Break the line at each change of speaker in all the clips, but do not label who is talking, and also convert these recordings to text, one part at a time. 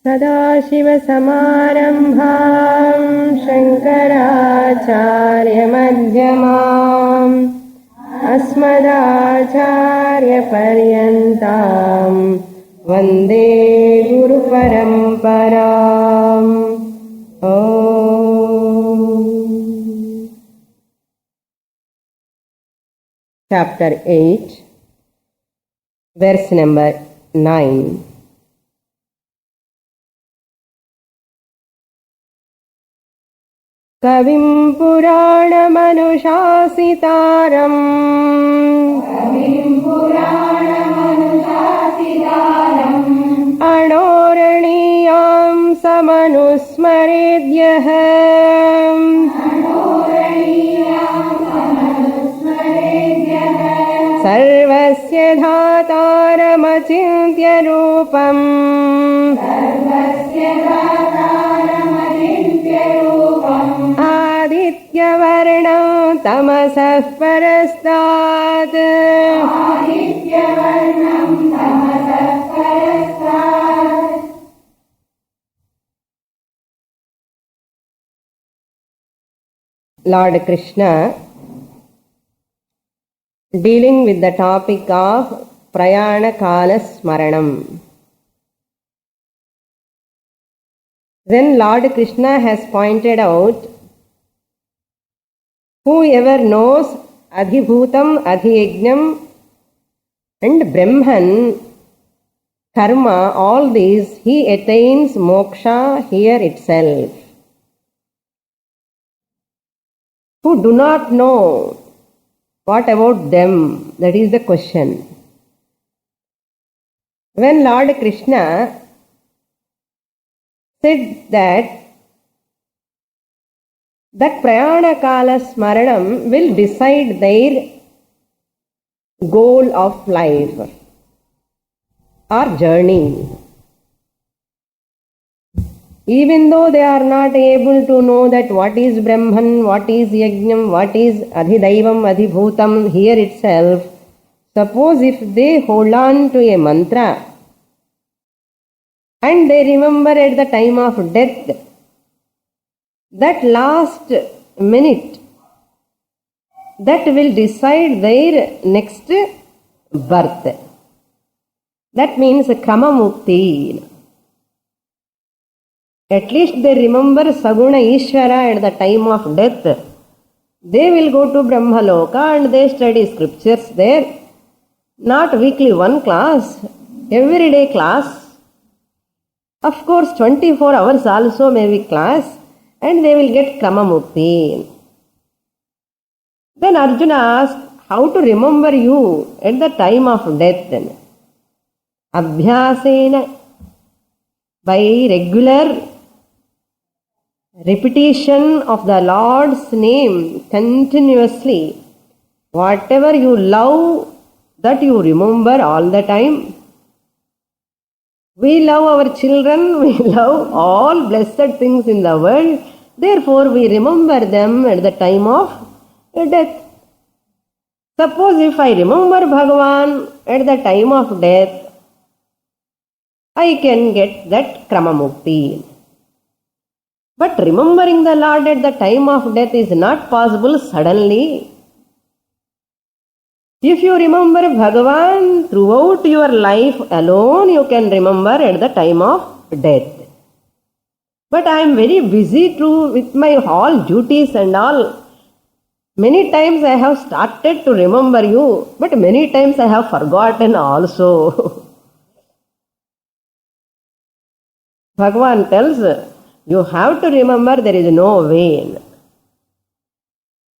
सदाशिवसमारम्भां शङ्कराचार्यमध्यमाम् अस्मदाचार्यपर्यन्तां वन्दे गुरुपरम्पराम्। Chapter 8, verse number 9. कविं पुराणमनुशासितारम् अणोरणीयां समनुस्मरेद्यः सर्वस्य धातारमचिन्त्य रूपम् आदित्यवर्णं तमसः परस्तात् Lord Krishna, dealing with the topic of Prayana Kala Smaranam. Then Lord Krishna has pointed out, whoever knows Adhibhutam, Adhiyajnam and Brahman, Karma, all these, he attains moksha here itself. Who do not know, what about them? That is the question. When Lord Krishna said that Prayana Kala Smaranam will decide their goal of life or journey. Even though they are not able to know that what is Brahman, what is Yajnam, what is Adhidaivam, Adhibhutam here itself, suppose if they hold on to a mantra and they remember at the time of death, that last minute, that will decide their next birth. That means Krama Mukti. At least they remember Saguna Ishvara at the time of death. They will go to Brahmaloka and they study scriptures there. Not weekly one class, everyday class. Of course 24 hours also may be class, and they will get Krama Mukti. Then Arjuna asked, how to remember you at the time of death? Abhyasena, by regular repetition of the Lord's name continuously. Whatever you love, that you remember all the time. We love our children, we love all blessed things in the world. Therefore, we remember them at the time of death. Suppose if I remember Bhagavan at the time of death, I can get that Krama Mukti. But remembering the Lord at the time of death is not possible suddenly. If you remember Bhagavan throughout your life alone, you can remember at the time of death. But I am very busy with my all duties and all. Many times I have started to remember you, but many times I have forgotten also. Bhagavan tells, you have to remember, there is no way.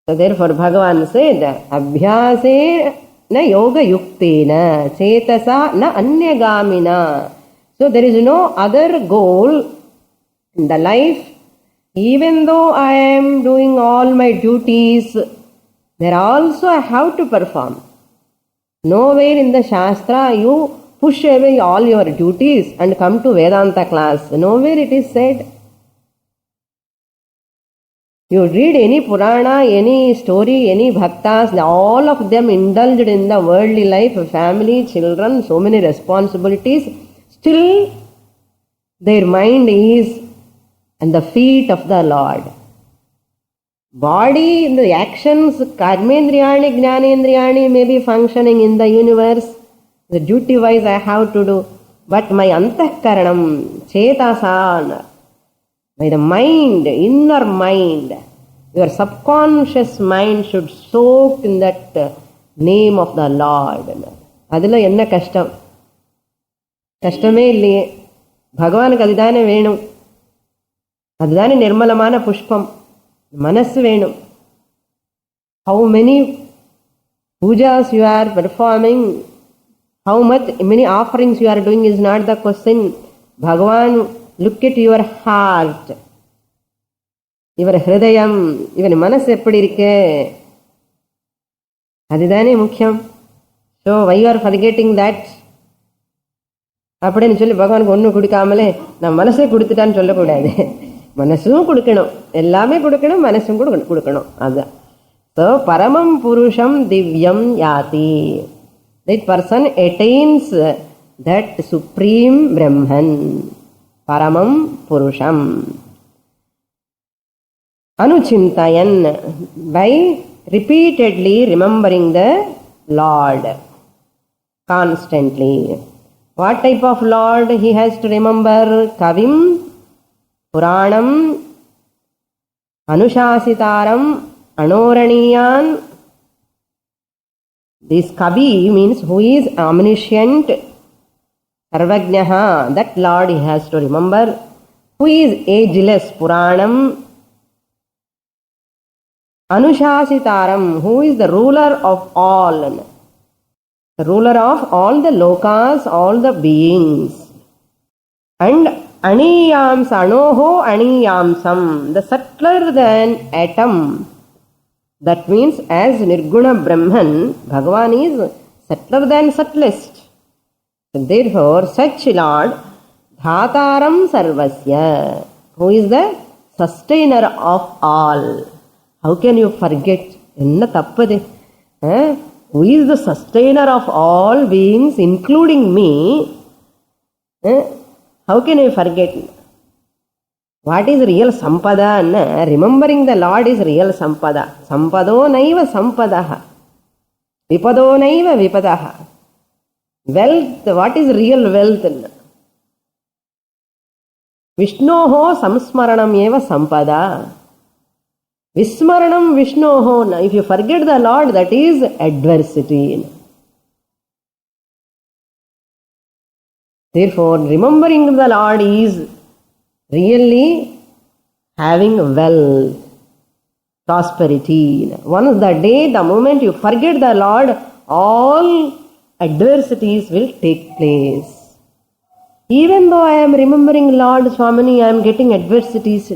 So therefore Bhagavan said, Abhyase na yoga yuktena, chetasa na anyagamina. So there is no other goal in the life. Even though I am doing all my duties, there also I have to perform. Nowhere in the Shastra you push away all your duties and come to Vedanta class. Nowhere it is said. You read any Purana, any story, any Bhaktas, all of them indulged in the worldly life, family, children, so many responsibilities. Still, Their mind is at the feet of the Lord. Body, the actions, karmendriyani, jnanendriyani may be functioning in the universe. The duty wise I have to do. But my antahkaranam, chetasan, by the mind, inner mind, your subconscious mind should soak in that name of the Lord. Adila enna kashtam? Kashtame illiye. Bhagavanukku adidane venum. Adidane nirmalamana pushpam. Manassu venum. How many pujas you are performing, how many offerings you are doing is not the question. Bhagavan, look at your heart. Your hridayam, your manas eppadi irukke? Adidane mukhyam. So why you are forgetting that? அப்படின்னு சொல்லி பகவானுக்கு ஒன்றும் கொடுக்காமலே நான் மனசே கொடுத்துட்டான்னு சொல்லக்கூடாது. மனசும் கொடுக்கணும், எல்லாமே கொடுக்கணும், மனசும் கொடுக்கணும். அதுதான். ஸோ பரமம் புருஷம் திவ்யம் யாதி. That person attains that supreme Brahman. Paramam Purusham. Anuchintayan, by repeatedly remembering the Lord constantly. What type of Lord he has to remember? Kavim, Puranam, Anushasitaram, Anoraniyan. This Kavi means who is omniscient, Sarvajnaha, that Lord he has to remember. Who is ageless, Puranam. Anushasitaram, who is the ruler of all. The ruler of all the lokas, all the beings. And Aniyams, Anoho Aniyamsam, the subtler than atom. That means as Nirguna Brahman, Bhagavan is subtler than subtlest. Therefore, such Lord, Dhataram Sarvasya, who is the sustainer of all. How can you forget? Enna tappade? Who is the sustainer of all beings, including me? How can I forget? What is real sampada? Remembering the Lord is real sampada. Sampado naiva sampadaha. Vipado naiva vipadaha. Wealth, what is real wealth? Vishnoho samsmaranam eva sampada. Vismaranam Vishnoho. If you forget the Lord, that is adversity. Therefore, remembering the Lord is really having wealth, prosperity. Once the day, the moment you forget the Lord, all adversities will take place. Even though I am remembering Lord Swamini, I am getting adversities.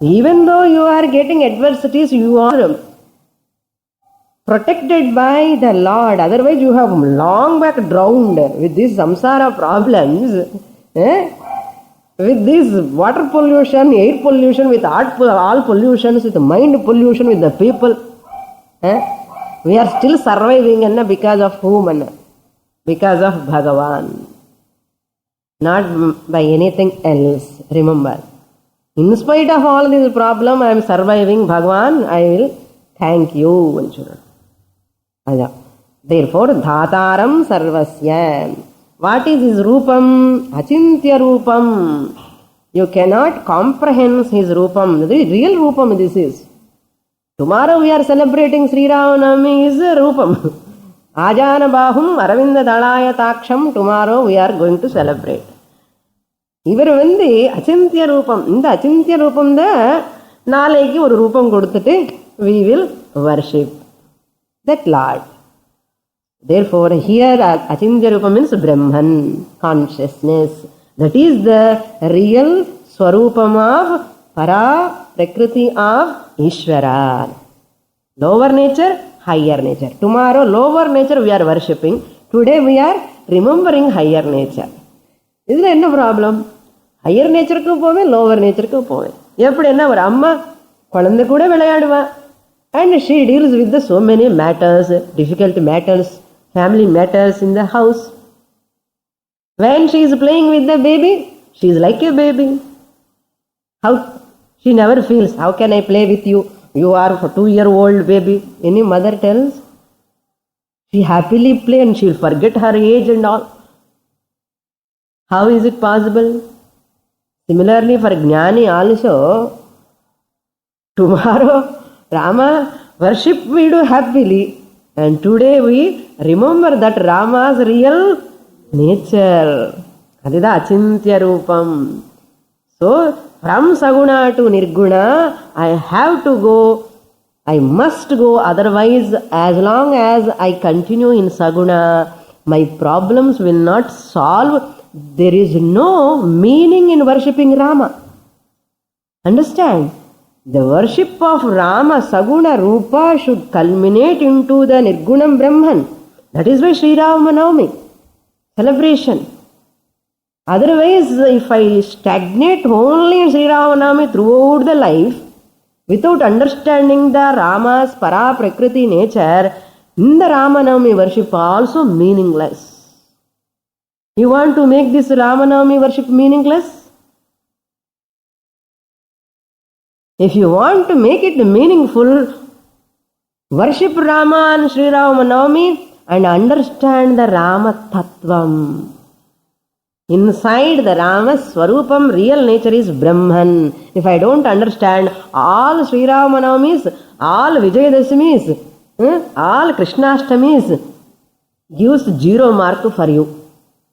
Even though you are getting adversities, you are protected by the Lord. Otherwise, you have long back drowned with these samsara problems. With this water pollution, air pollution, with all pollutions, with mind pollution, with the people. We are still surviving because of whom? Because of Bhagavan. Not by anything else. Remember. In spite of all this problem, I am surviving. Bhagavan, I will thank you. Therefore, Dhataram Sarvasya. What is his Rupam? Achintya Rupam. You cannot comprehend his Rupam. The real Rupam this is. Tomorrow we are celebrating Sri Ramanavami is Rupam. Ajana Bahum Aravinda Dalaya Taksham. Tomorrow we are going to celebrate. இவர் அச்சிந்திய ரூபம். இந்த அச்சிந்திய ரூபம் தான் நாளைக்கு ஒரு ரூபம் கொடுத்துட்டு we will worship that Lord. Therefore, here Achintya Rupa means Brahman, consciousness. That is the real Swarupam of Para Prakriti of Ishvara. Lower nature, higher nature. Tomorrow, lower nature we are worshipping. Today we are remembering higher nature. இதுல என்ன problem? Higher நேச்சருக்கும் போவேன், lower நேச்சருக்கும் போவேன். எப்படி என்ன ஒரு அம்மா குழந்தை கூட விளையாடுவா. And she deals with so many matters, difficult matters, family matters in the house. When she is playing with the baby, she is like a baby. How she never feels, how can I play with you? You are a 2-year-old baby. Any mother tells? She happily play and she will forget her age and all. How is it possible? Similarly, for Jnani also, tomorrow Rama worship we do happily, and today we remember that Rama's real nature. Adida achintya rupam. So, from Saguna to Nirguna, I have to go, I must go, otherwise, as long as I continue in Saguna, my problems will not solve. There is no meaning in worshipping Rama. Understand? The worship of Rama, Saguna, Rupa should culminate into the Nirgunam Brahman. That is why Sri Ramanavami celebration. Otherwise, if I stagnate only in Sri Ramanavami throughout the life, without understanding the Rama's para prakriti nature, in the Ramanavami worship also meaningless. You want to make this Ramanavami worship meaningless? If you want to make it meaningful, worship Rama and Sri Ramanavami and understand the Rama Tattvam. Inside the Rama Swarupam, real nature is Brahman. If I don't understand all Sri Ramanavamis, all Vijayadasamis, all Krishnashtamis, gives 0 mark for you.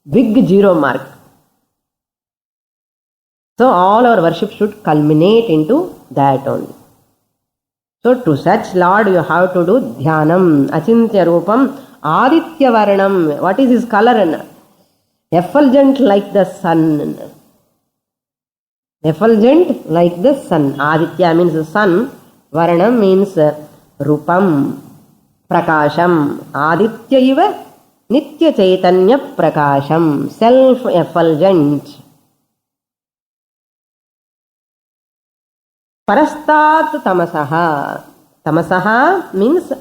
Big 0 mark. So all our worship should culminate into that only. So to such Lord you have to do Dhyanam, Achintya Rupam, Aditya Varanam. What is his color? Effulgent like the sun. Effulgent like the sun. Aditya means the sun. Varanam means Rupam, Prakasham. Aditya iva Nitya Chaitanya Prakasham. Self-effulgent. Parastat Tamasaha. Tamasaha means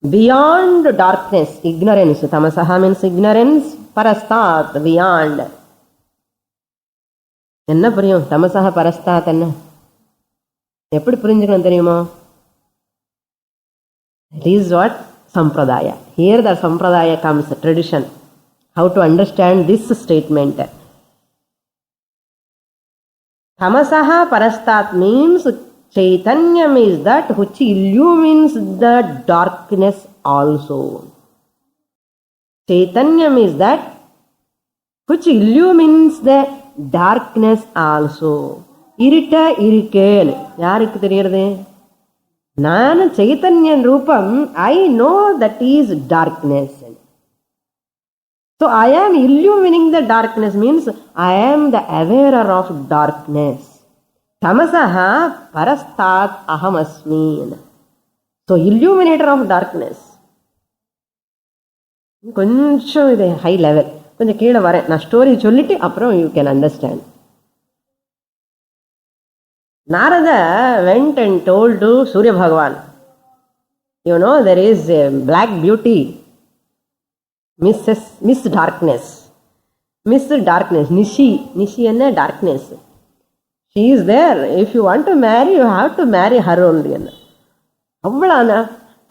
beyond darkness, ignorance. Tamasaha means ignorance. Parastat, beyond. என்ன புரியும் தமசக பரஸ்தாத் என்ன எப்படி புரிஞ்சுக்கணும் தெரியுமோ? It is what sampradaya. Here the sampradaya comes, tradition. How to understand this statement. Tamasaha parastat means Chaitanyam is that which illumines the darkness also. Chaitanyam is that which illumines the darkness also. Irita irikeen. Yarikku theriyadhu? Nanu Chaitanyan Rupam, I know that is darkness. So I am illumining the darkness means I am the awarer of darkness. Tamasaha parastat aham asmi. So illuminator of darkness. கொஞ்சம் இது high level, கொஞ்சம் கீழே வரேன். நான் story சொல்லிட்டு அப்புறம் you can understand. Narada went and told to Surya Bhagavan, you know, there is a black beauty, Miss Darkness. Miss Darkness, Nishi என்ன darkness. She is there. If you want to marry, you have to marry her only. அவ்வளோ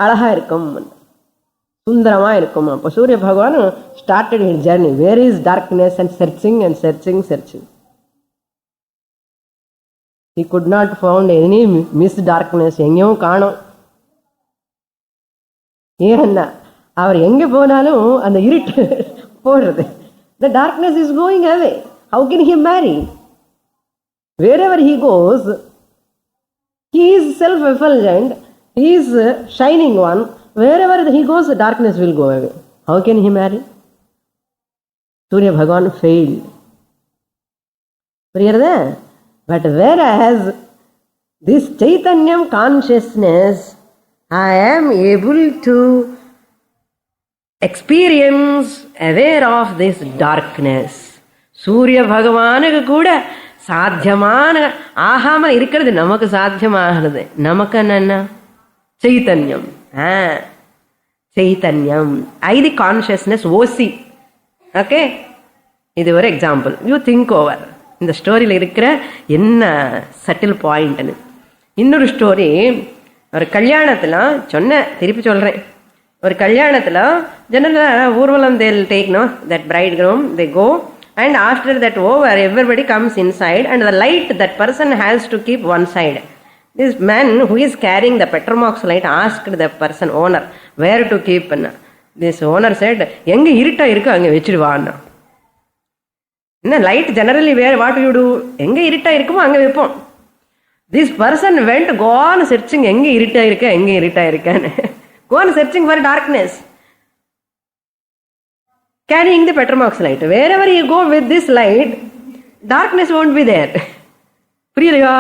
அழகா இருக்கும், சுந்தரமா இருக்கும். அப்போ சூரிய பகவான் started his journey. Where is darkness? And searching. He could not found any Miss Darkness. எங்கேயும் காணோம். ஏன்னா அவர் எங்கே போனாலும் அந்த இருட்டு போடுறது. The darkness is going away. How can he marry? Wherever he goes, he is self-effulgent. He is shining one. Wherever he goes, the darkness will go away. How can he marry? Surya Bhagavan failed. But whereas this Chaitanyam consciousness, I am able to experience, aware of this darkness. Surya Bhagavan கூட சாத்தியமான ஆகாம இருக்கிறது நமக்கு சாத்தியமாகிறது. நமக்கு என்ன? Chaitanyam. Chaitanyam. I the consciousness, OC. Okay? இது ஒரு எக்ஸாம்பிள். யூ திங்க் ஓவர் இந்த ஸ்டோரியில் இருக்கிற என்ன சட்டில் பாயிண்ட்னு. இன்னொரு ஸ்டோரி, ஒரு கல்யாணத்தில் திருப்பி சொல்கிறேன். ஒரு கல்யாணத்தில் ஜெனரலாக ஊர்வலம் they'll taken that bridegroom they go and after that over everybody comes inside and the light that person has to keep one side. This man who is carrying the Petromax light asked the person owner where to keep. This owner said, எங்க இருட்டா இருக்கு அங்க வச்சிடுவான்னா. என்ன light generally where what you do, எங்க இருட்டா இருக்குமோ அங்க வைப்போம். This person went go on searching எங்க இருட்டா இருக்கான்னு. Go on searching for darkness, carrying the Petromax light. Wherever you go with this light, darkness won't be there. புரியலையா?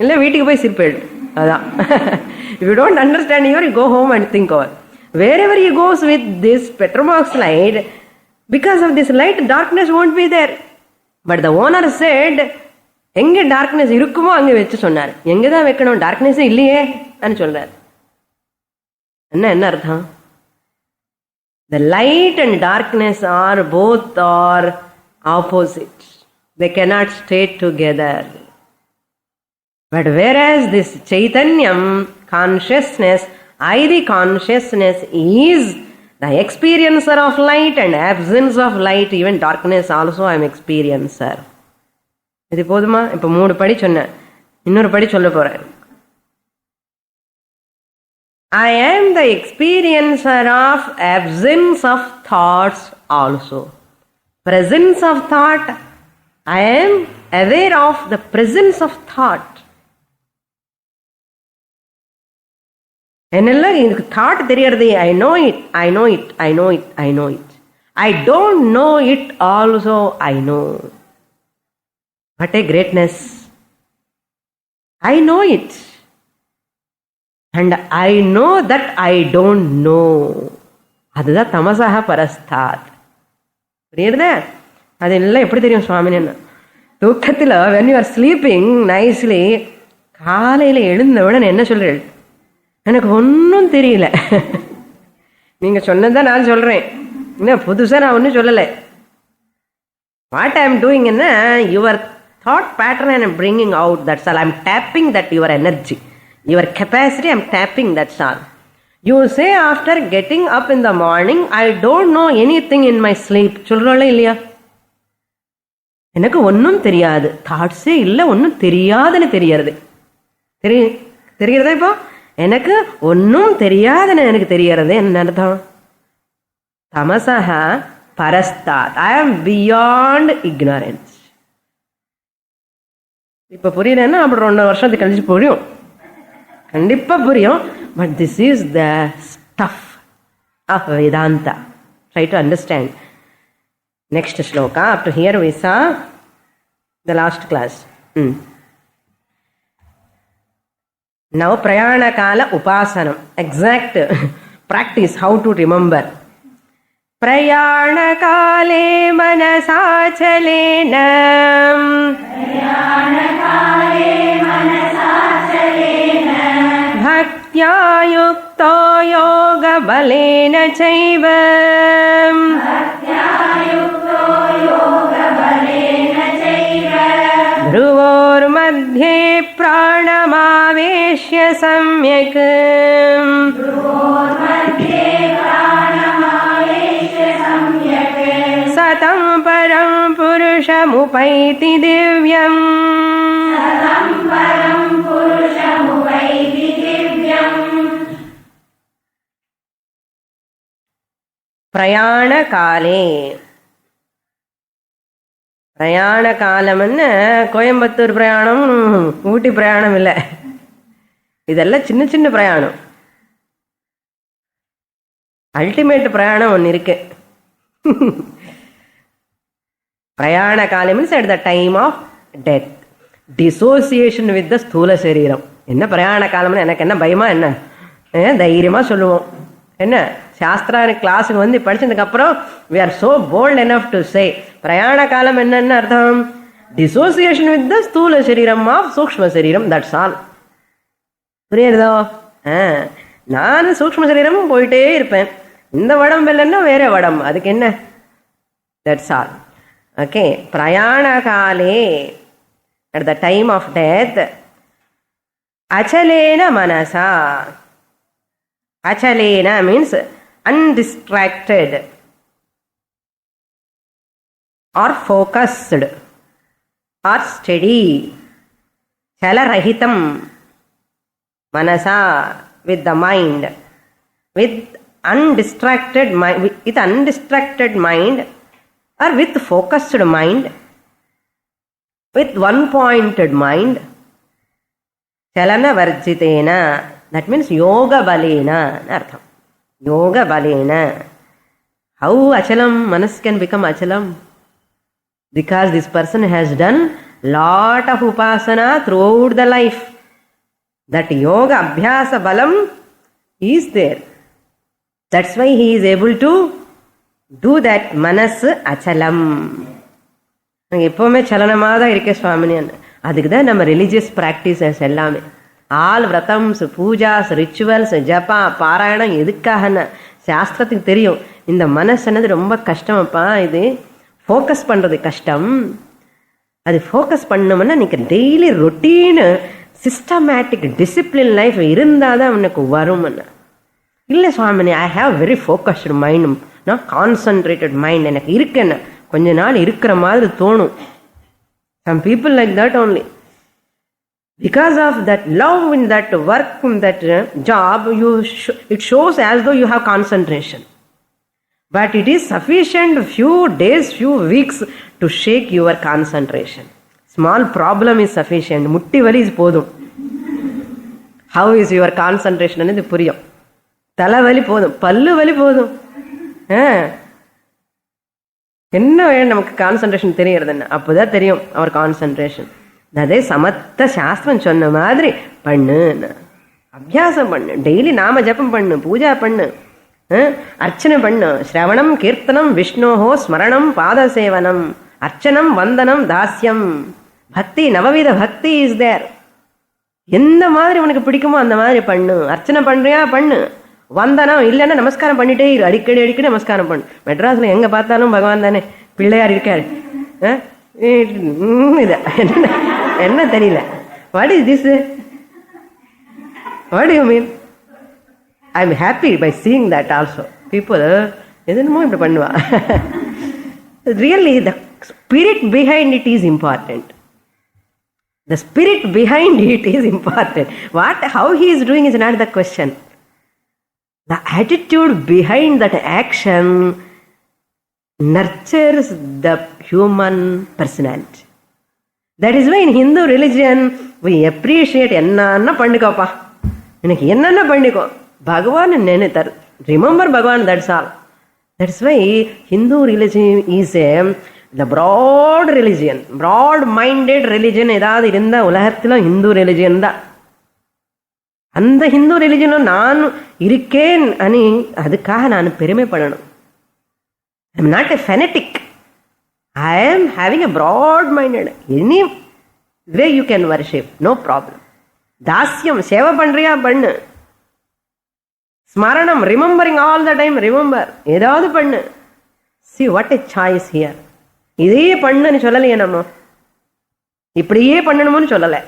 இல்லை வீட்டுக்கு போய் சிரிப்பேடு. அதான் if you don't understand here, you go home and think over. Wherever he goes with this Petromax light, because of this light, darkness won't be there. But the owner said, எங்க darkness இருக்குமோ அங்க வச்சு சொன்னார். எங்கதான் வைக்கணும், darkness இல்லையே அப்படின்னு சொல்றார். என்ன அர்த்தம்? The light and darkness are both opposite. They cannot stay together. But whereas this Chaitanyam consciousness, Adi consciousness is the experiencer of light and absence of light, even darkness also I am experiencer. இது போதுமா? இப்ப 3 படி சொன்னேன், இன்னொரு படி சொல்ல போறேன். I am the experiencer of absence of thoughts also. Presence of thought, I am aware of the presence of thought. என்னெல்லாம் எனக்கு தாட் தெரியறது, I know it. I don't know it also, I know. What a greatness. I know it. And I know that I don't know. அதுதான் தமசா பரஸ்தாத். புரியுறதா? அதெல்லாம் எப்படி தெரியும் சுவாமின்னு? தூக்கத்தில் when you are sleeping nicely, காலையில் எழுந்தவுடன் என்ன சொல்றேன்? எனக்கு ஒன்றும் தெரியல. நீங்க சொன்னதான் நான் சொல்றேன், என்ன புதுசா நான் ஒன்றும் சொல்லலை. வாட் ஐ எம் டூயிங் என்ன, your thought pattern I am bringing out, that's all. I am taping that your energy, your capacity, I am tapping, that's all. You say after getting up in the morning, I don't know anything in my sleep. சொல்றோம்ல இல்லையா? எனக்கு ஒன்றும் தெரியாது, தாட்ஸே இல்லை, ஒன்றும் தெரியாதுன்னு தெரியறது. தெரிகிறதா? இப்போ எனக்கு ஒன்றும் தெரியாதுன்னு எனக்கு தெரியறது என்ன அர்த்தம்? Tamasha பரஸ்தாத். I am beyond ignorance. இப்ப புரியலன்னா அப்புறம் 2 வருஷத்துக்கு கழிச்சு புரியும், கண்டிப்பா புரியும். But this is the stuff of Vedanta. Try to understand. Next shloka. Up to here we saw the last class. Now பிரயாண கால உபாசனம், exact practice, how to remember. பிரயாண காலே மனசாச்சலேன भक्त्या युक्तो योगबलेन चैव ध्रुवोर्मध्ये प्राणमावेश्य सम्यक् सतं परं पुरुषमुपैति दिव्यम्. பிரயாண காலே, பிரயாண காலம்னு கோயம்புத்தூர் பிரயாணம், ஊட்டி பிரயாணம் இல்லை, இதெல்லாம் சின்ன சின்ன பிரயாணம். அல்டிமேட் பிரயாணம் ஒன்று இருக்கு. பிரயாண காலம் means at the time of death, dissociation with the ஸ்தூல சரீரம். என்ன பிரயாண காலம்னு எனக்கு என்ன பயமா? என்ன தைரியமா சொல்லுவோம். என்ன சாஸ்திரா கிளாஸுக்கு வந்து படிச்சதுக்கு அப்புறம் we are so bold enough to say பிரயாண காலம் என்னன்னு அர்த்தம்? டிசோசியேஷன் வித் த ஸ்தூல சரீரம் ஆஃப் சூக்ஷ்ம சரீரம், தட்ஸ் ஆல். புரியுறதோ? நான் சூக்ஷ்ம சரீரமும் போயிட்டே இருப்பேன். இந்த உடம்பு இல்லைன்னா வேற உடம்பு, அதுக்கு என்ன? That's all. Okay. Prayana kale, at the time of death, achalena manasa. Achalena means undistracted or focused or steady. Chalarahitam manasa, with the mind, with undistracted mind or with focused mind, with one-pointed mind. Chalana varjitena, that means yoga balena. Artham. Yoga balena. How achalam, manas can become achalam? Because this person has done lot of upasana throughout the life. That yoga abhyasa balam is there. That's why he is able to do that manas achalam. எப்பவுமே சலனமாக தான் இருக்கே சுவாமினி. அதுக்கு தான் நம்ம religious practices எல்லாமே. All விரதம்ஸ், Pooja's, rituals, ஜபா, பாராயணம் எதுக்காகன்னா சாஸ்திரத்துக்கு தெரியும் இந்த மனசுனது ரொம்ப கஷ்டமப்பா, இது ஃபோக்கஸ் பண்ணுறது கஷ்டம். அது ஃபோக்கஸ் பண்ணோம்னா நீங்க daily routine systematic discipline life இருந்தால் தான் உனக்கு வரும்னா. இல்லை Swamini, I have very focused mind, நான் கான்சன்ட்ரேட்டட் மைண்ட் எனக்கு இருக்குன்னு கொஞ்ச நாள் இருக்கிற மாதிரி தோணும். Some people like that only. Because of that love in that work, in that job, it shows as though you have concentration. But it is sufficient few days, few weeks to shake your concentration. Small problem is sufficient. முட்டி வலி போதும். How is your concentration? இது புரியும். தலைவலி போதும், பல்லு வலி போதும். என்ன வேணும் நமக்கு கான்சன்ட்ரேஷன் தெரியறதுன்னு அப்போதான் தெரியும் அவர் கான்சன்ட்ரேஷன். அதே சமத்த சாஸ்திரம் சொன்ன மாதிரி பண்ணு, அபியாசம் பண்ணு, டெய்லி நாம ஜபம் பண்ணு, பூஜா பண்ணு, அர்ச்சனை பண்ணு, ஸ்ரவணம், கீர்த்தனம், விஷ்ணோஹோ ஸ்மரணம், பாதசேவனம், அர்ச்சனம், வந்தனம், தாஸ்யம், பக்தி, நவவித பக்தி இஸ் தேர். எந்த மாதிரி உனக்கு பிடிக்குமோ அந்த மாதிரி பண்ணு. அர்ச்சனை பண்றியா பண்ணு, வந்தனம் இல்லைன்னா நமஸ்காரம் பண்ணிட்டே இரு, அடிக்கடி அடிக்கடி நமஸ்காரம் பண்ணு. மெட்ராஸ்ல எங்க பார்த்தாலும் பகவான் தானே, பிள்ளையார் இருக்காரு. என்ன தெரியல, what is this, what you mean? I am happy by seeing that also. People எதுமோ இப்படி பண்ணுவா. Really the spirit behind it is important. The spirit behind it is important. How he is doing is not the question. The attitude behind that action nurtures the human personality. That is why in Hindu religion we appreciate enna pandikoppa, enakku enna pandiko, Bhagavan nenittar, remember Bhagavan, that's all. That's why Hindu religion is the broad religion, broad minded religion. ஏதாவது இருந்தா உலகத்துல Hindu religion தான். அந்த ஹிந்து ரிலிஜியனும் நான் இருக்கேன் అని அதுக்காக நான் பெருமைப்படணும். I am not a fanatic, I am having a broad minded. Anyway you can worship, no problem. தாஸ்யம், சேவை பண்றியா பண்ணு. ஸ்மரணம், remembering all the time, remember, ஏதாவது பண்ணு. see what a choice here. இதே பண்ணுன்னு சொல்லலையே, நம்ம இப்படியே பண்ணணும்னு சொல்லலை.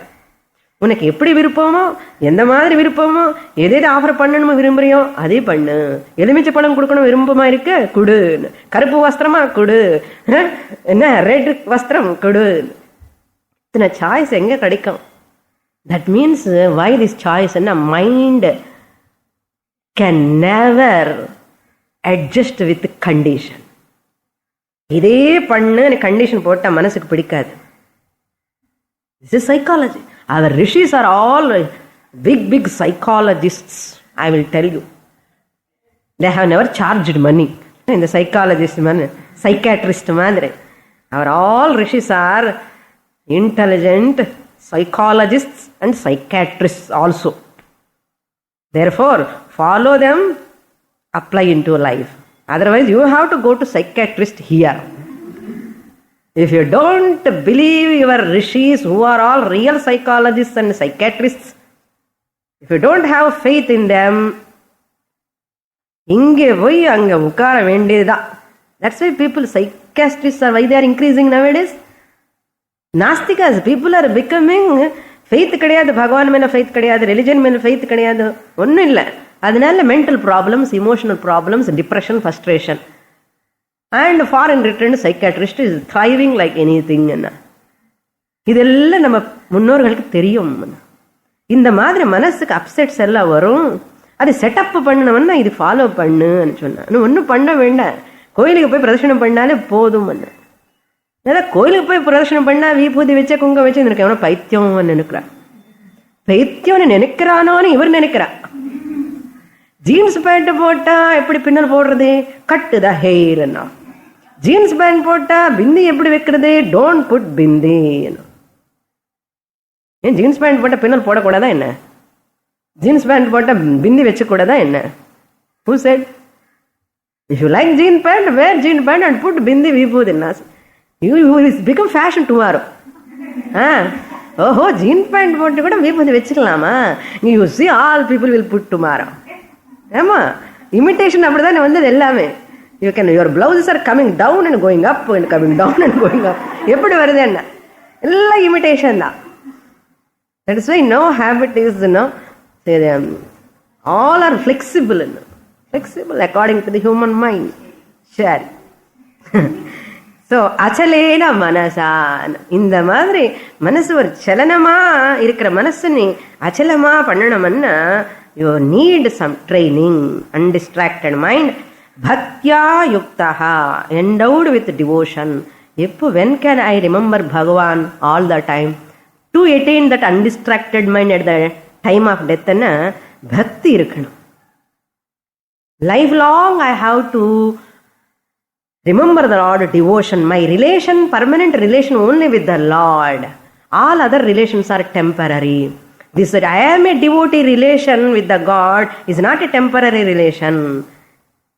உனக்கு எப்படி விருப்பமோ, எந்த மாதிரி விருப்பமோ, எதை ஆஃபர் பண்ணணுமோ விரும்புறியோ அதே பண்ணு. எலுமிச்சை பழம் கொடுக்கணும் விருப்பமா இருக்க கொடு, கருப்பு வஸ்திரமா கொடு, என்ன ரெட் வஸ்திரம் கொடு. இத்தனை சாய்ஸ் எங்க கிடைக்கும்? That means why this choice, mind can never adjust with condition. இதே பண்ணு கண்டிஷன் போட்டா மனசுக்கு பிடிக்காது. This is psychology. Our rishis are all big psychologists. I will tell you, they have never charged money. In the psychologist man, psychiatrist madre, our all rishis are intelligent psychologists and psychiatrists also. Therefore follow them, apply into life. Otherwise you have to go to psychiatrist here. If you don't believe your rishis who are all real psychologists and psychiatrists, if you don't have faith in them, இங்கே போய் அங்கே உட்கார வேண்டியதுதான். That's why people psychiatrists are why they are increasing nowadays. Nastikas, people are becoming, faith கிடையாது, பகவான் மேல faith கிடையாது, religion மேல faith கிடையாது, ஒன்றும் இல்லை. அதனால mental problems, emotional problems, depression, frustration. And foreign return psychiatrist is thriving like any thing. இதெல்லாம் நம்ம முன்னோர்களுக்கு தெரியும். இந்த மாதிரி மனசுக்கு அப்செட்ஸ் எல்லாம் வரும். அது செட்டப் பண்ணணும்னா இது ஃபாலோ பண்ணுன்னு சொன்ன, ஒன்றும் பண்ண வேண்டாம், கோயிலுக்கு போய் பிரதர்ஷனம் பண்ணாலே போதும். ஏதாவது கோயிலுக்கு போய் பிரதர்ஷனம் பண்ணா வீபூதி வச்ச குங்க வச்சு இருக்கேன், எவனோ பைத்தியம் நினைக்கிறான். பைத்தியம்னு நினைக்கிறானோன்னு இவர் நினைக்கிறா. ஜீன்ஸ் பேண்ட் போட்டா எப்படி பின்னல் போடுறது, கட்டு த ஹெயிர். ஜீன்ஸ் பேண்ட் போட்டா பிந்தி எப்படி வைக்கிறது, டோன்ட் புட் பிந்தி. ஏன் ஜீன்ஸ் பேண்ட் போட்டா பின்னல் போடக்கூடாதா என்ன? ஜீன்ஸ் பேண்ட் போட்டா பிந்தி வச்சக்கூடாதா என்ன? Who said? If you like jean pant, wear jean pant and put bindi vibhuti. You will become fashion tomorrow. ஓஹோ, ஜீன் பேண்ட் போட்டு கூட விபூதி வச்சுக்கலாமா? You see, all people will put tomorrow. ஆமா, இமிட்டேஷன் அப்படிதான் வந்தது எல்லாமே. You can, your blouses are coming down and going up and coming down and going up. எப்படி வருது என்ன? எல்லாம் இமிட்டேஷன் தான். That is why no habit is, all are flexible. Flexible according to the human mind. Sure. So, achalena manasa. இந்த மாதிரி மனசு ஒரு சலனமா இருக்கிற மனசு நீ அச்சலமா பண்ணணும்னா you need some training. Undistracted mind. Bhaktya yuktaha. Endowed with devotion. When can I remember Bhagavan all the time? To attain that undistracted mind at the time of death, bhakti irukkanum. Lifelong I have to remember the Lord, devotion. My relation, permanent relation only with the Lord. All other relations are temporary. This I am a devotee relation with the God is not a temporary relation.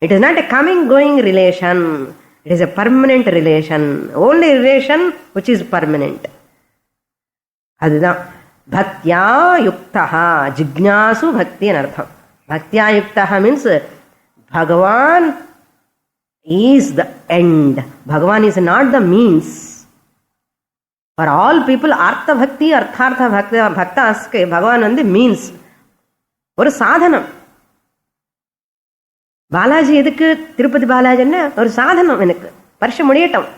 It is not a coming going relation. It is a permanent relation. Only relation which is permanent. அதுதான் பக்தியா யுக்தா. ஜிக்ஞாசு பக்தி அர்த்தம். பக்தியா Yukta means பகவான் is the end. பகவான் is not the means. For all people அர்த்த பக்தி, அர்த்தார்த்த பக்தாஸ்க்கு பகவான் means, ஒரு சாதனம். பாலாஜி எதுக்கு? திருப்பதி பாலாஜின்னா ஒரு சாதனம். எனக்கு வருஷம் முடியட்டும்,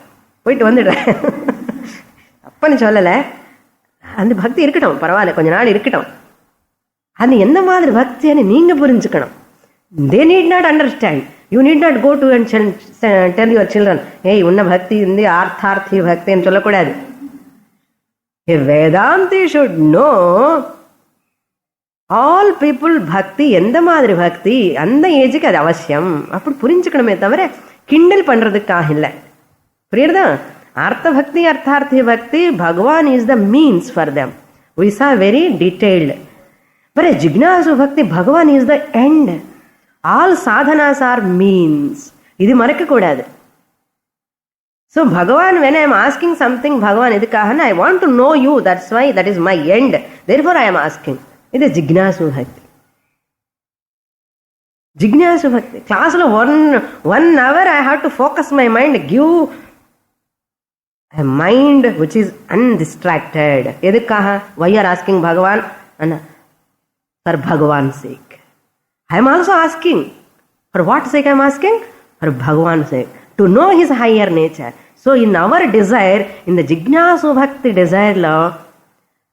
போயிட்டு வந்துடுறேன் அப்பன்னு சொல்லலை. அந்த பக்தி இருக்கட்டும், பரவாயில்ல, கொஞ்ச நாள் இருக்கட்டும். அது எந்த மாதிரி பக்தின்னு நீங்க புரிஞ்சுக்கணும். They need not understand. You need not go to and tell your children, hey, உன்ன பக்தி இந்த ஆர்த்தார்த்தி பக்தின்னு சொல்லக்கூடாது. Vedanti should know all people பக்தி எந்த மாதிரி பக்தி, அந்த ஏஜுக்கு அது அவசியம். அப்படி புரிஞ்சுக்கணுமே தவிர கிண்டல் பண்றதுக்காக இல்லை. புரியுறதா? Artha Bhakti, Artharthi Bhakti, Bhagavan is the means for them. We saw very detailed. But a Jignasu Bhakti, Bhagavan is the end. All sadhanas are means. Idu marakka kodadu. So Bhagavan, when I am asking something, Bhagavan idukahana, I want to know you, that's why that is my end. Therefore I am asking. Idu Jignasu Bhakti. Jignasu Bhakti. Class lo 1 hour I have to focus my mind, give a mind which is undistracted. Edukkaha? Why you are asking Bhagavan? For Bhagavan's sake. I am also asking. For what sake I am asking? For Bhagavan's sake. To know his higher nature. So in our desire, in the Jignasu Bhakti desire law,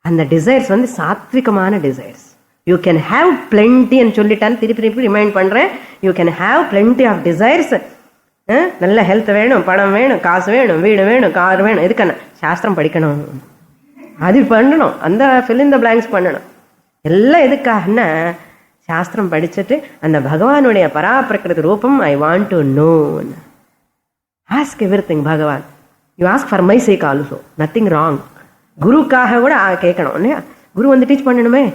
and the desires வந்து சாத்விகமான desires. You can have plenty and சொல்லிட்டான், திருப்பி remind பண்றேன். You can have plenty of desires. நல்ல health வேணும், பணம் வேணும், காசு வேணும், வீடு வேணும், கார் வேணும். எதுக்கான? சாஸ்திரம் படிக்கணும், அது பண்ணணும், அந்த fill in the blanks பண்ணணும். எல்லாம் எதுக்காகன்னா சாஸ்திரம் படிச்சுட்டு அந்த பகவானுடைய பராப்பிரகிருதி ரூபம் I want to know. Ask everything Bhagavan. You ask for my sake also, nothing wrong. குருக்காக கூட கேட்கணும் இல்லையா? குரு வந்து டீச் பண்ணணுமே.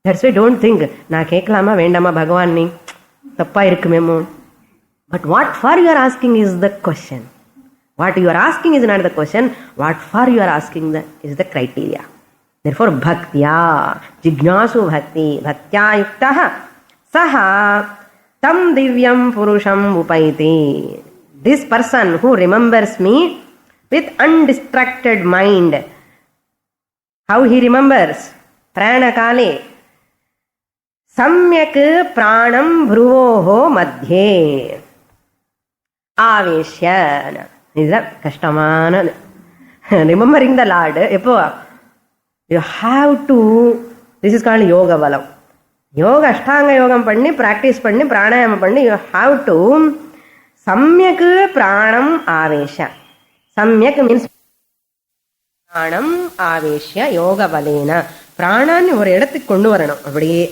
தட்ஸ் வை டோன்ட் திங்க் நான் கேட்கலாமா வேண்டாமா பகவான், நீ தப்பா இருக்குமேமோ. But what for you are asking is the question. What you are asking is not the question. What for you are asking is the criteria. Therefore, bhaktya, jignasu bhakti, bhaktya yuktaha, saha tam divyam purusham upaiti. this person who remembers me with undistracted mind, how he remembers? Pranakale. Samyak pranam bhruvoho madhye aveshya. This is remembering the Lord. You have to, this is called yoga balam. Yoga, ashtanga yogam panni, practice panni, pranayama panni, you have to samyak pranam aveshya. Samyak means pranam aveshya yoga balena. Pranani ஒரு இடத்துக்கு கொண்டு வரணும். அப்படியே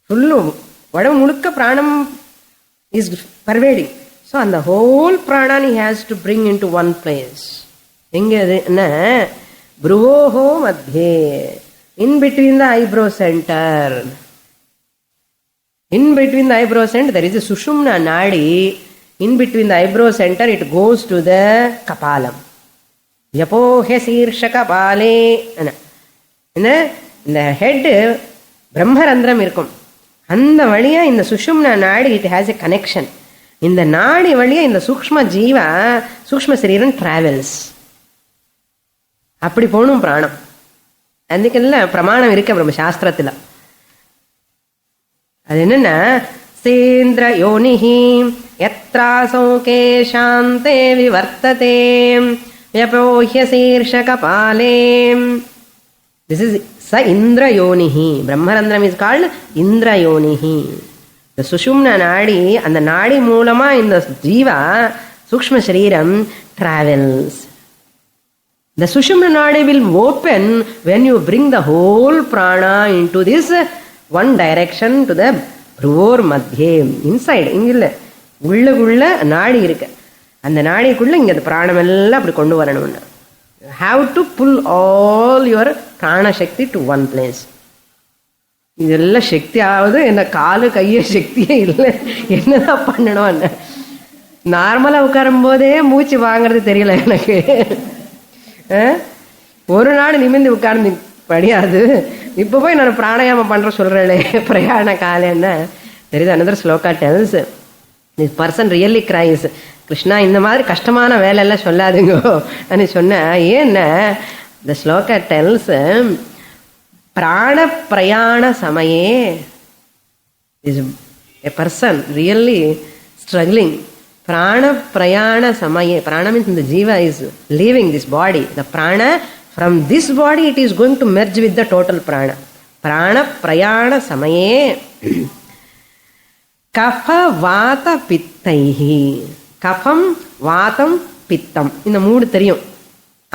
ஃபுல்லும் உடம்பு முழுக்க பிராணம் is pervading. So அந்த ஹோல் பிராணன் he has to bring into one place. எங்க அதுன்னா புருவோஹோ மத்தியே, in between the eyebrow center. In between the eyebrow center there is a sushumna nadi. In between the eyebrow center it goes to the kapalam. Yapohya sirsha kapale. இந்த head பிரம்மரந்திரம் இருக்கும். அந்த வழியா இந்த சுஷும்னா நாடி it has a connection. இந்த நாடி வழியா இந்த சூக்ஷ்ம ஜீவா சூக்ஷ்ம சரீரம் டிராவல்ஸ். அப்படி போகணும் பிராணம். அதுக்கெல்லாம் பிரமாணம் இருக்க பிரம்ம சாஸ்திரத்துல. அது என்னன்னா சேந்திர யோனிஹி யத்ராசோ கேஷாந்தே விவர்த்ததே யபோஹ்ய சீர்ஷ கபாலே. This is Sa Indra Yonihi. Brahmarandram is called Indra Yonihi. The Sushumna Nadi and the Nadi Mulama in the Jiva, Sukshma Shariram travels. The Sushumna Nadi will open when you bring the whole prana into this one direction to the Bruvor Madhye. Inside, Ingilla, Gulla Gulla, Nadi Irka. And the Nadi Kulling the Pranamella Prikondu Varanuna. You have to pull all your prana shakti to one place. இதெல்லாம் சக்தி ஆகுது, என்ன காலு கைய சக்தியே இல்லை, என்னதான் பண்ணணும். நார்மலா உட்காரும் போதே மூச்சு வாங்குறது தெரியல எனக்கு. ஒரு நாள் நிமிந்து உட்கார்ந்து படியாது. இப்ப போய் நான் பிராணாயாமம் பண்ற சொல்றேன் பிரயாண காலன்னா. there is another sloka tells this person really cries, Krishna இந்த மாதிரி கஷ்டமான வேலை எல்லாம் சொல்லாதுங்க అని சொன்ன. ஏன்னா the sloka tells prana prayana samaye is a person really struggling. Prana prayana samaye, prana means the jiva is leaving this body. The prana from this body it is going to merge with the total prana. Prana prayana samaye kapha vata pittaihi. கஃபம் வாதம் பித்தம் இந்த மூணு தெரியும்,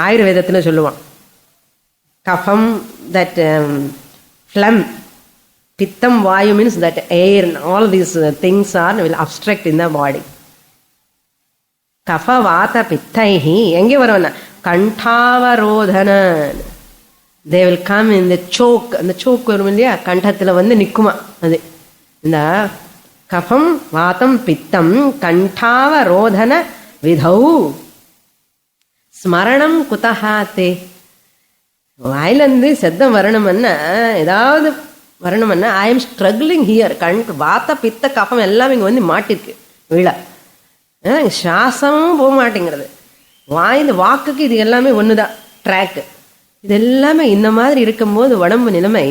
ஆயுர்வேதத்துல சொல்லுவான். கஃபம் that phlegm, pittam vayu means that air and all these things are will obstruct in the body. கஃப வாத பித்தைஹி எங்கே வருவனா கண்டாவரோதன. they will come in the choke. அந்த choke வரும் இல்லையா, கண்டத்துல வந்து நிக்குமா. அது இந்த கஃபம் வாதம் பித்தம் கண்டாவரோதன விதௌ ஸ்மரணம் குதஹாத்தே. வாயிலிருந்து சத்தம் வரணும்னா, ஏதாவது வரணும்னா ஐ எம் ஸ்ட்ரகிளிங் ஹியர். வாத்த பித்த கஃபம் எல்லாம் இங்க வந்து மாட்டிருக்கு விழா. சுவாசமும் போக மாட்டேங்கிறது. வாய்ந்த வாக்குக்கு இது எல்லாமே ஒண்ணுதான் ட்ராக். இது எல்லாமே இந்த மாதிரி இருக்கும்போது உடம்பு நிலைமை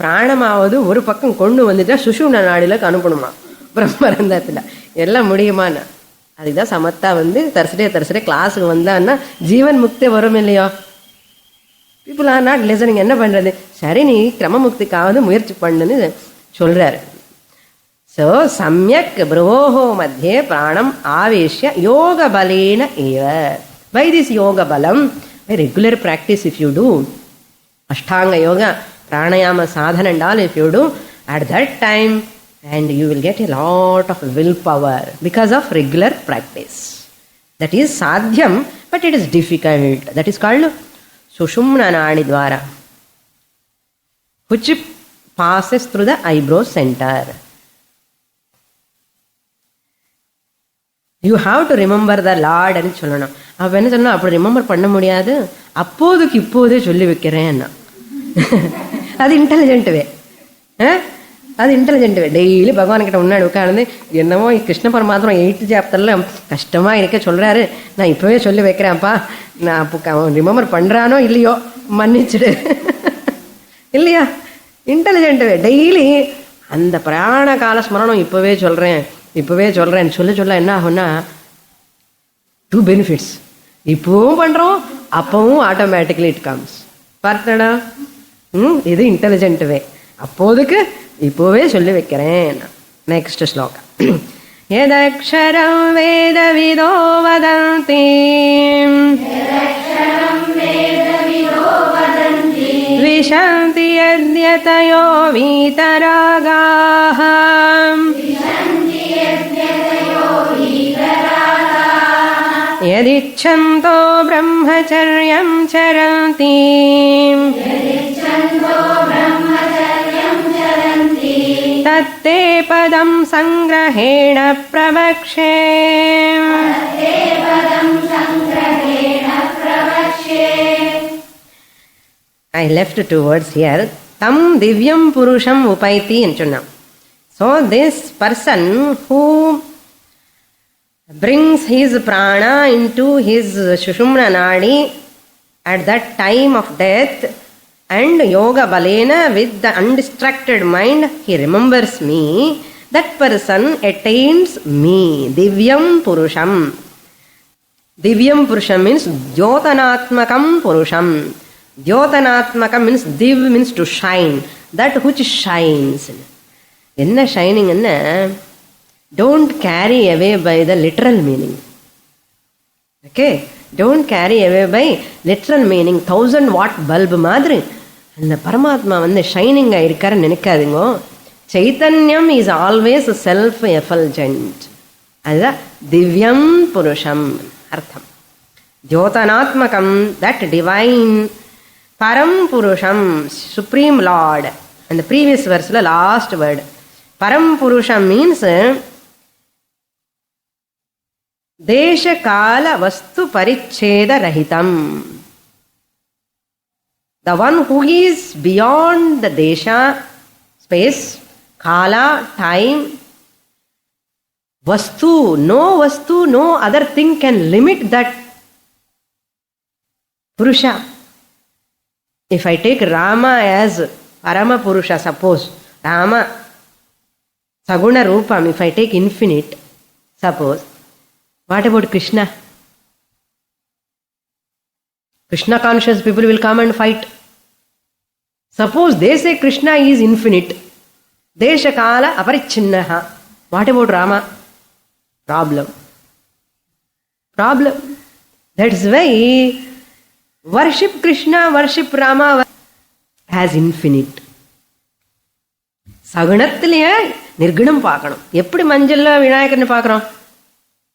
பிராணமாவது ஒரு பக்கம் கொண்டு வந்துட்டா சுஷும்னா நாடில அனுப்பணுமா பிரம்மரந்தத்துல. எல்லாம் முடியுமாண்ணா. அதுதான் சமத்தா வந்து தரிசடே கிளாஸுக்கு வந்தான்னா ஜீவன் முக்தி வரும் இல்லையோ. People are not listening. என்ன பண்றது? சரி நீ கிரம முக்திக்காவது முயற்சி பண்ணுன்னு சொல்றாரு. ஸோ சம்யக் ப்ருவோஹோ மத்தியே பிராணம் ஆவேஷ்ய யோக பலேன ஏவ. பை திஸ் யோக பலம், by regular practice if you do ashtanga yoga pranayama sadhana and all if you do at that time, and you will get a lot of willpower because of regular practice. That is sadhyam, but it is difficult. That is called sushumna nadi dwara, which passes through the eyebrow center. You have to remember the Lord and சொல்லணும். அப்ப என்ன சொல்லணும், அப்படி remember பண்ண முடியாது, அப்போதுக்கு இப்போதே சொல்லி வைக்கிறேன். அது இன்டெலிஜென்ட் வே. அது இன்டெலிஜென்ட். டெய்லி பகவான்கிட்ட முன்னாடி உட்காந்து என்னமோ கிருஷ்ண பரமாத்மா 8th சாப்டர்ல கஷ்டமா இருக்க சொல்றாரு, நான் இப்பவே சொல்லி வைக்கிறேன்ப்பா, நான் அப்போ ரிமெம்பர் பண்றானோ இல்லையோ மன்னிச்சுடு இல்லையா. இன்டெலிஜென்ட் டெய்லி அந்த பிராண கால ஸ்மரணம் இப்பவே சொல்றேன் சொல்ல என்ன ஆகும்னா 2 benefits. இப்பவும் பண்றோம், அப்பவும் ஆட்டோமேட்டிக்லி இட் கம்ஸ். பார்த்தடா, இது இன்டெலிஜென்ட் வே. அப்போதுக்கு இப்போவே சொல்லி வைக்கிறேன். நெக்ஸ்ட் ஸ்லோகம். யதக்ஷரம் வேதவிதோ வதந்தி விஷந்தி யத்யதயோ வீதராகாः यदिच्छन्तो ब्रह्मचर्यं चरन्ति तत्ते पदं संग्रहेण प्रवक्ष्ये. I left 2 words here. Tam divyam purusham upaiti and chunna. So this person who brings his prana into his Sushumna Nadi at that time of death, and yoga balena with the undistracted mind he remembers me, that person attains me. Divyam Purusham. Divyam Purusham means Jyotanatmakam Purusham. Jyotanatmakam means div means to shine, that which shines. Enna shining enna, don't carry away by the literal meaning. Okay, don't carry away by literal meaning. 1000 watt bulb மாதிரி அந்த பரமாத்மா வந்து ஷைனிங்கா இருக்காருன்னு நினைக்காதீங்க. சைத்தன்யம் is always self effulgent. அதுதான் திவ்யம் புருஷம் அர்த்தம். ஜோதனாத்மகம், தட் டிவைன். பரம் புருஷம், சுப்ரீம் லார்ட். அந்த ப்ரீவியஸ் வெர்ஸ்ல லாஸ்ட் வேர்டு பரம் புருஷம் மீன்ஸ் தேச கால வஸ்து பரிச்சேத ரஹிதம். The one who is beyond the desha, space, kala, time, vastu, no other thing can limit that purusha. If I take Rama as Parama Purusha, suppose Rama Saguna Rupam, if I take infinite, suppose, what about Krishna? Krishna conscious people will come and fight. Suppose they say Krishna is infinite, Desha Kala Aparichinnaha. What about Rama? Problem. That's why worship Krishna, worship Rama as infinite. சகுணத்திலேயே நிர்குணம் பார்க்கணும். எப்படி மஞ்சள்ல விநாயகர்னு பார்க்குறோம்,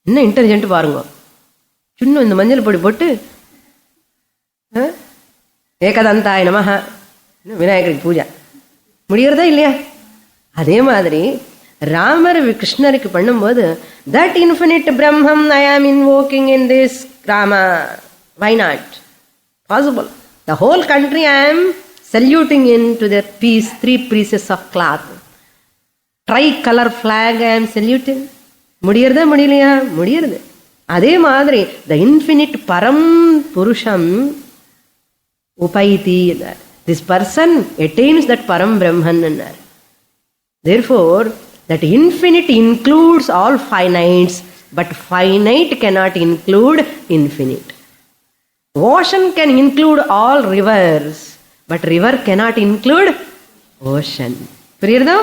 இன்னும் intelligent பாருங்க. சின்ன இந்த மஞ்சள் பொடி போட்டு ஏகதந்தாய நமஹ விநாயகருக்கு பூஜை முடியறதா இல்லையா? அதே மாதிரி ராமர் கிருஷ்ணருக்கு பண்ணும்போது தட் இன்ஃபினிட் பிரம்மம் I am invoking in this Rama. Why not possible? The whole country I am saluting into the piece, 3 pieces of cloth. Tricolor flag I am saluting. முடியறதா முடியலையா? முடியறது. அதே மாதிரி the infinite param purusham upaiti. This person attains that param brahman. Therefore, that infinite includes all finites, but finite cannot include infinite. Ocean can include all rivers, but river cannot include ocean. புரியுறதா?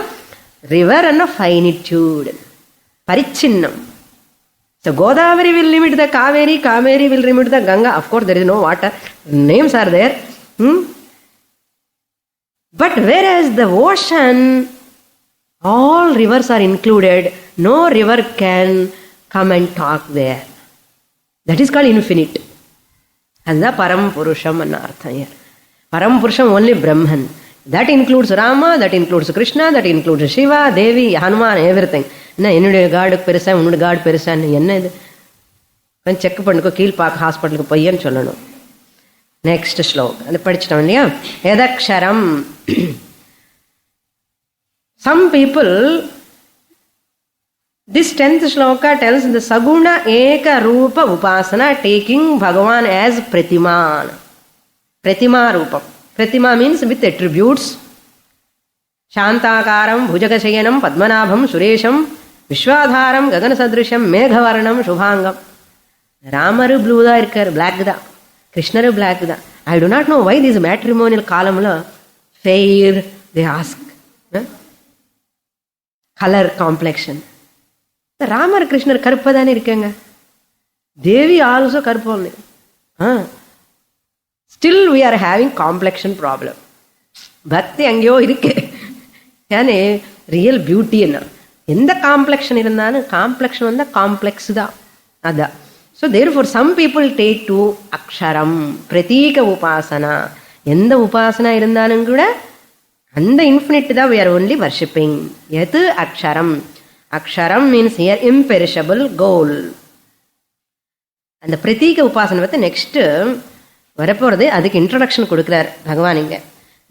River and a finitude. Parichinnam. So Godavari will limit the Kaveri, Kaveri will limit the Ganga. Of course, there is no water. Names are there. But whereas the ocean, all rivers are included. No river can come and talk there. That is called infinite. And the Param Purusham and Artha here. Param Purusham only Brahman. That includes Rama, that includes Krishna, that includes Shiva, Devi, Hanuman, everything. என்னுடைய காடு பெருசா, உன்னோட காடு பெருசான்னு என்ன இது? கொஞ்சம் check பண்ணிக்கோ, கீழ்பாக்க ஹாஸ்பிட்டலுக்கு போய்யன்னு சொல்லணும். நெக்ஸ்ட் ஸ்லோக் அது படிச்சிட்டோம் இல்லையா? எதக்ஷரம். Some people, this 10th shloka tells the Saguna Eka Rupa Upasana taking Bhagavan as Pratiman. Pratima Rupam. Pratima means with attributes. Shantakaram, Bhujagasayanam, Padmanabham, Suresham, Vishwadharam, Gaganasadrisham, Meghavarnam, Shubhangam. Ramaru blue da irkar, black da. Krishnaru black da. I do not know why this matrimonial column la fair, they ask. Color, complexion. Ramar கிருஷ்ணர் கருப்பா தானே இருக்காங்க. Devi also கருப்பு only. Still we are having complexion problem. பக்தி அங்கேயோ இருக்கு. ஏன்னா real beauty என்ன, எந்த காம்ப்ளெக்ஷன் இருந்தாலும் காம்ப்ளெக்ஷன் வந்தா காம்ப்ளெக்ஸ் தான் அதான். So therefore some people take to அக்ஷரம் பிரதீக உபாசனா. எந்த உபாசனா இருந்தாலும் கூட அந்த இன்ஃபினிட் தான் we are only worshipping. எது அக்ஷரம். அக்ஷரம் மீன்ஸ் here imperishable goal. அந்த பிரதீக உபாசனை பற்றி நெக்ஸ்ட் வரப்போறது, அதுக்கு இன்ட்ரோடக்ஷன் கொடுக்கிறார் பகவான் இங்க.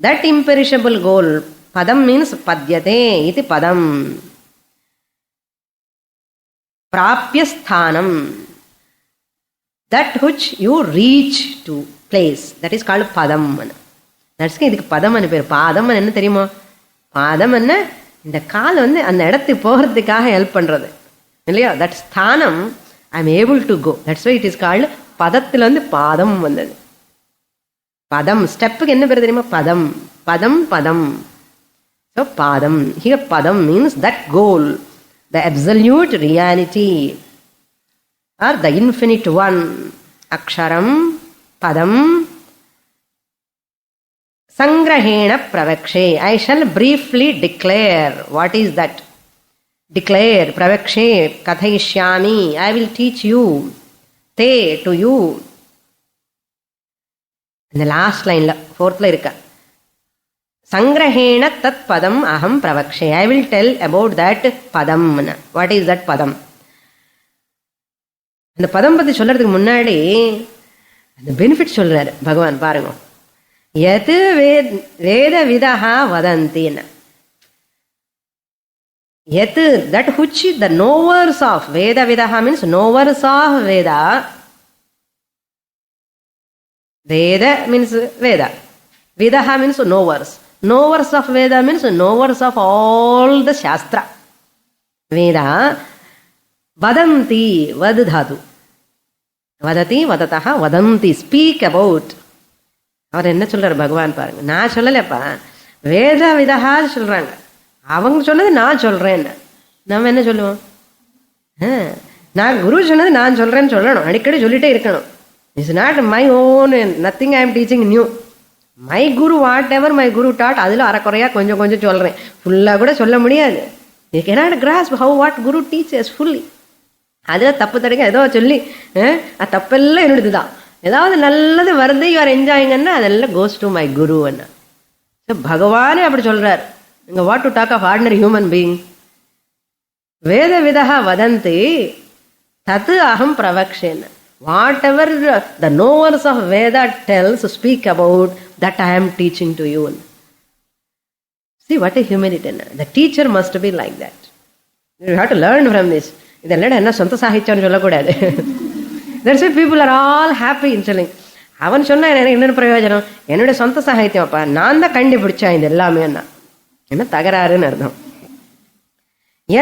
தட் imperishable goal, பதம் மீன்ஸ் பத்யதே இது பதம். பிராப்ய ஸ்தானம், that which you reach to place, that is called padam. தட்ஸ்க்கு இதுக்கு பதம் பேர். பாதம் என்ன தெரியுமா? பாதம் என்ன, இந்த கால் அந்த இடத்துக்கு போகிறதுக்காக ஹெல்ப் பண்றது இல்லையா? தட் ஸ்தானம் I am able to go. That's why it is called பதத்துல பாதம் வந்தது. பதம் ஸ்டெப்புக்கு என்ன பேர் தெரியுமா? பதம். பதம் பதம். ஸோ பாதம். ஹியர் பதம் means that goal, the absolute reality or the infinite one. Aksharam, Padam, Sangrahena Pravakshe. I shall briefly declare. What is that? Declare, Pravakshe, Kathayishyami. I will teach you. Te, to you. In the last line, fourth line irukka. Sangrahena tat padam aham pravakshe. I will tell about that padam. What is that padam? அந்த பதம் பத்தி சொல்றதுக்கு முன்னாடி அந்த benefit சொல்றாரு பகவான். பாருங்க, எது வேத விதா வதந்தி, எது that which the knowers of வேத விதா means knowers of வேதா. வேத means Veda, Vidha means knowers. knowers of Veda means knowers of all the shastra. Veda வதந்தி, வது தாது. வததி வததா வதந்தி, ஸ்பீக் அபவுட். அவர் என்ன சொல்றாரு பகவான் பாருங்க. நான் சொல்லலப்பா, வேத விதா சொல்றாங்க. அவங்க சொன்னது நான் சொல்றேன். நம்ம என்ன சொல்லுவோம்? நான் குரு சொன்னது நான் சொல்றேன்னு சொல்லணும், அடிக்கடி சொல்லிட்டே இருக்கணும். It's not my own, nothing I am teaching new. My Guru what ever my Guru dot, அதில் அறக்குறையா கொஞ்சம் கொஞ்சம் சொல்றேன். ஃபுல்லா கூட சொல்ல முடியாது. You cannot grasp how what guru teaches fully. அதில் தப்பு தடுக்க ஏதோ சொல்லி அது தப்பெல்லாம் என்னுடையது தான். ஏதாவது நல்லது வருது, யூ ஆர் என்ஜாயிங்கன்னா அதெல்லாம் கோஸ் டு மை குரு. பகவானே அப்படி சொல்றார். இங்க what to talk of ordinary human being. வேத விதா வதந்தி தத் அகம் பிரவக்ஷேன். Whatever the knowers of Veda tells, speak about that I am teaching to you. See what a humility. The teacher must be like that. You have to learn from this. இதெல்லாம் என்ன சொந்த சாகித்யம்னு சொல்லக்கூடாது. That's why people are all happy in telling. அவன் சொன்னா எனக்கு என்ன பிரயோஜனம்? என்னுடைய சொந்த சாகித்யம் அப்பா, நான் தான் கண்டுபிடிச்சேன் இது எல்லாமே. என்ன தகராறுன்னு அர்த்தம்.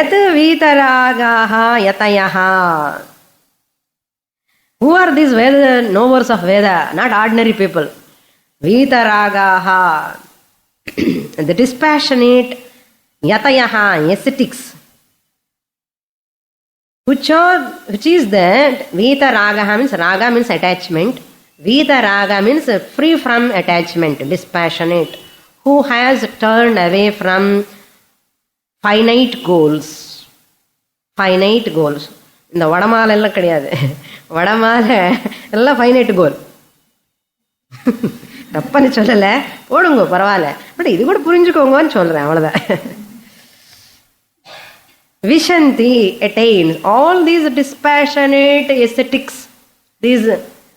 எது வீதராகாக யதயஹ. Who are these Veda knowers of Veda? Not ordinary people. Vitaraagaha, the dispassionate, yatayaha, ascetics. Which is that Vitaraagaha means, raga means attachment. Vitaraga means free from attachment, dispassionate, who has turned away from finite goals. Finite goals. இந்த வடமாலை எல்லாம் கிடையாது. வடமாலை எல்லாம் finite கோல். தப்பான்னு சொல்லலை, போடுங்க பரவாயில்ல, but இது கூட புரிஞ்சுக்கோங்கன்னு சொல்றேன், அவ்வளோதான். Vishanti attains. All these dispassionate ascetics, these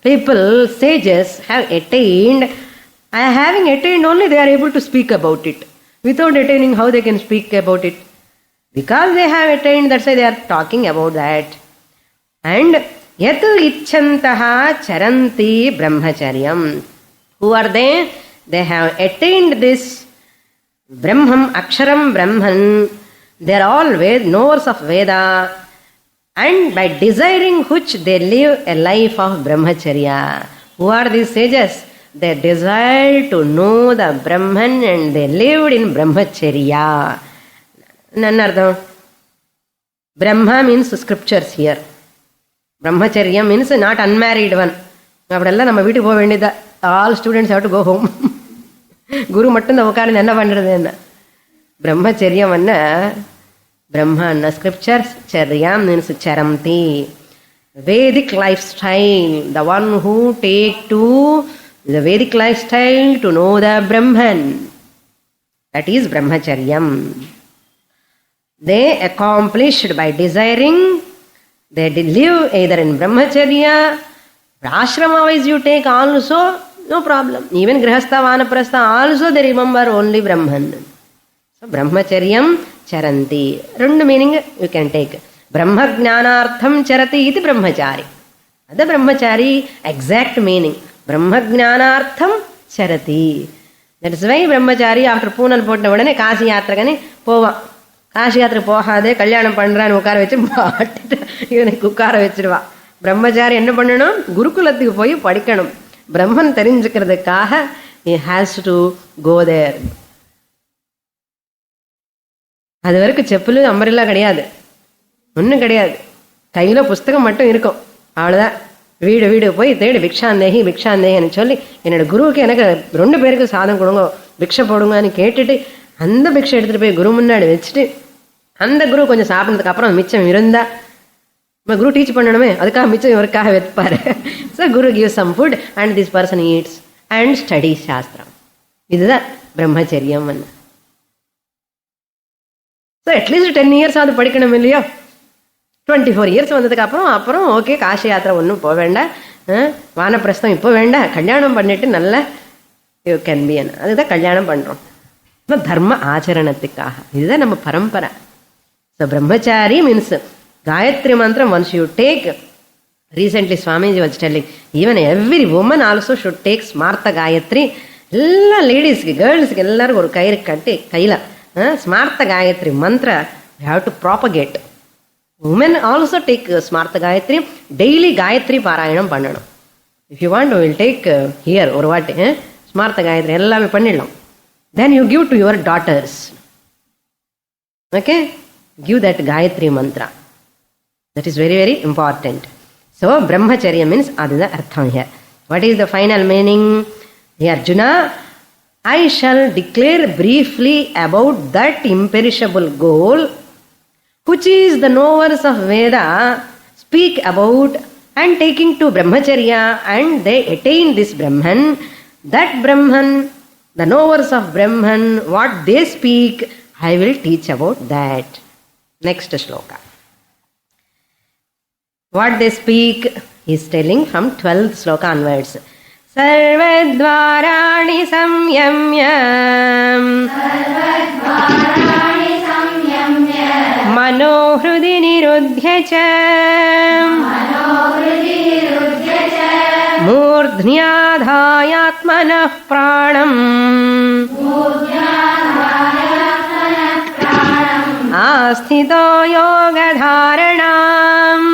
people, sages have attained. Having attained only, they are able to speak about it. Without attaining, how they can speak about it? Because they have attained, that's why they are talking about that. And yat icchantaha charanti brahmacharyam. Who are they? They have attained this Brahman, Aksharam Brahman. They are all knowers of Veda. And by desiring which they live a life of brahmacharya. Who are these sages? They desire to know the Brahman and they lived in brahmacharya. Nanardam. Brahma means scriptures here. Brahmacharya means not unmarried one. Avadella நம்ம வீட்டுக்கு போக வேண்டியதா. All students have to go home. குரு மட்டும் இந்த உட்கார்ந்து என்ன பண்றது என்ன? பிரம்மச்சரியம் என்ன? Brahman, scriptures, charyam means charamti. Vedic lifestyle, the one who take to the Vedic lifestyle to know the Brahman. That is brahmacharyam. They accomplished by desiring, they live either in brahmacharya, ashrama wise you take also, no problem. Even grihastha, vanaprastha also they remember only Brahman. So brahmacharyam charanti. Rendu meaning you can take. Brahma jnanartham charati iti brahmachari. That's brahmachari exact meaning. Brahma jnanartham charati. That's why brahmachari after Poonal போட்ட உடனே காசி யாத்திரைக்கு போவான். காசி யாத்திரை போகாதே கல்யாணம் பண்றான்னு உட்கார வச்சு பாட்டிட்டு இவனுக்கு உட்கார வச்சிடுவா. பிரம்மச்சாரி என்ன பண்ணணும்? குருகுலத்துக்கு போய் படிக்கணும். பிரம்மன் தெரிஞ்சுக்கிறதுக்காக he has to go there. அது வரைக்கும் செப்பலு அம்பரெல்லாம் கிடையாது, ஒன்றும் கிடையாது. கையில் புஸ்தகம் மட்டும் இருக்கும், அவ்வளோதான். வீடு வீடு போய் தேடி பிக்ஷாந்தேகி பிக்ஷாந்தேகின்னு சொல்லி என்னோட குருவுக்கு எனக்கு 2 பேருக்கு சாதம் கொடுங்க, பிக்ஷை போடுங்கன்னு கேட்டுட்டு அந்த பிக்ஷை எடுத்துகிட்டு போய் குரு முன்னாடி வச்சுட்டு அந்த குரு கொஞ்சம் சாப்பிட்றதுக்கு அப்புறம் மிச்சம் இருந்தா நம்ம குரு டீச் பண்ணணுமே, அதுக்காக மிச்சம் இவருக்காக வைப்பாரு. So guru give some food and this person eats and study சாஸ்திரம். இதுதான் பிரம்மச்சரியம். ஸோ அட்லீஸ்ட் 10 years அது படிக்கணும் இல்லையோ? 24 years வந்ததுக்கு அப்புறம் ஓகே காசி யாத்திரை ஒன்றும் போக வேண்டாம், வானப்பிரஸ்தம் இப்போ வேண்டாம், கல்யாணம் பண்ணிட்டு நல்ல யூ கேன் பி. அதுதான் கல்யாணம் பண்ணுறோம் தர்ம ஆச்சரணத்துக்காக. இதுதான் நம்ம பரம்பரை. ஸோ பிரம்மச்சாரி மீன்ஸ் காயத்ரி மந்திரம் once you take. Recently Swamiji was telling even every woman also should take Smartha Gayatri. எல்லா லேடிஸ்க்கு கேர்ள்ஸுக்கு எல்லாருக்கும் ஒரு கயிறு கட்டி கையில் ஸ்மார்த்த காயத்ரி மந்திர you have to propagate. Woman also take Smartha Gayatri. Daily Gayatri பாராயணம் பண்ணணும். If you want will take here ஒரு வாட்டி ஸ்மார்த்த காயத்ரி எல்லாமே பண்ணிடலாம். Then you give to your daughters. Okay, give that Gayatri mantra. That is very very important. So பிரம்மச்சரியம் மீன்ஸ் அதுதான் அர்த்தம் here. What is the final meaning? Arjuna, I shall declare briefly about that imperishable goal which is the knowers of Veda speak about and taking to brahmacharya and they attain this Brahman. That Brahman, the knowers of Brahman, what they speak, I will teach about that. Next shloka. What they speak is telling from 12th shloka onwards. सर्वद्वाराणि संयम्य मनोहृदि निरुध्य च मूर्ध्न्याधायात्मनः प्राणम् आस्थितो योगधारणाम्.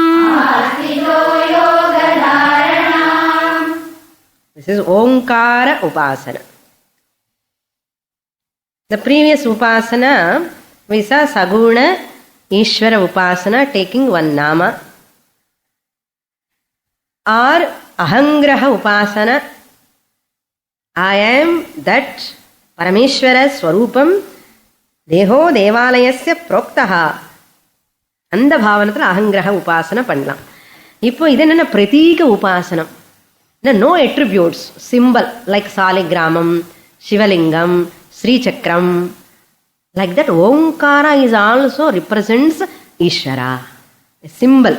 This is Omkara Upasana. The previous Upasana we saw Saguna Ishvara Upasana taking one Nama, or Ahangraha Upasana. I am that Parameshwara Swarupam Deho Devalayasya Proktaha. அந்த பாவனத்தில் அகங்கிரக உபாசனை பண்ணலாம். இப்போ இது என்னென்ன பிரதீக உபாசனம். No attributes, symbol like Saligramam, Shivalingam, Sri Chakram. Like that, Omkara is also represents Ishvara. A symbol.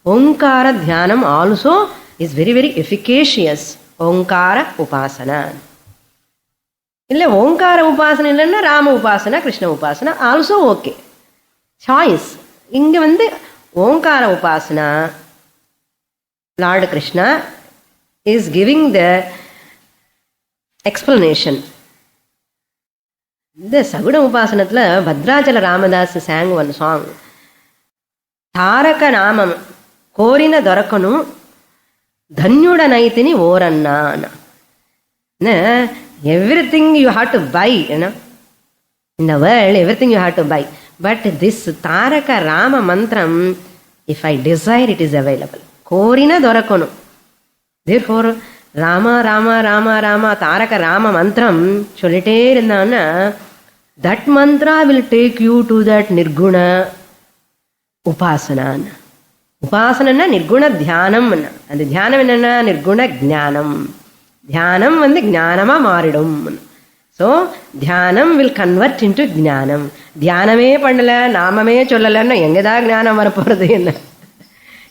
Omkara Dhyanam also is very, very efficacious. Omkara Upasana. இல்லை ஓங்கார உபாசனை இல்லைன்னா ராம உபாசனா கிருஷ்ண உபாசனா ஆல்சோ ஓகே, சாய்ஸ். இங்கே வந்து ஓங்கார உபாசனா lord Krishna is giving the explanation. இந்த சகுட உபாசனத்தில் Bhadrachala Ramadas song one song, తారక నామం కోరిన దొరకను ధన్యుడనైతిని ఓరన్నా. Everything you have to buy, in the world everything you have to buy, but this Taraka Rama మంత్రం if I desire it is available. కోరిన దొరకను. దేర్ ఫోర్ ராமா ராமா ராமா ராமா தாரக ராம மந்திரம் சொல்லிட்டே இருந்தான்னா that mantra will take you to that நிர்குண உபாசனான். உபாசனா நிர்குண தியானம். அந்த தியானம் என்னன்னா நிர்குண ஜானம். தியானம் வந்து ஞானமா மாறிடும். ஸோ தியானம் வில் கன்வெர்ட் இன்டு ஜானம். தியானமே பண்ணல, நாமமே சொல்லலைன்னா எங்கதான் ஞானம் வரப்போறது? என்ன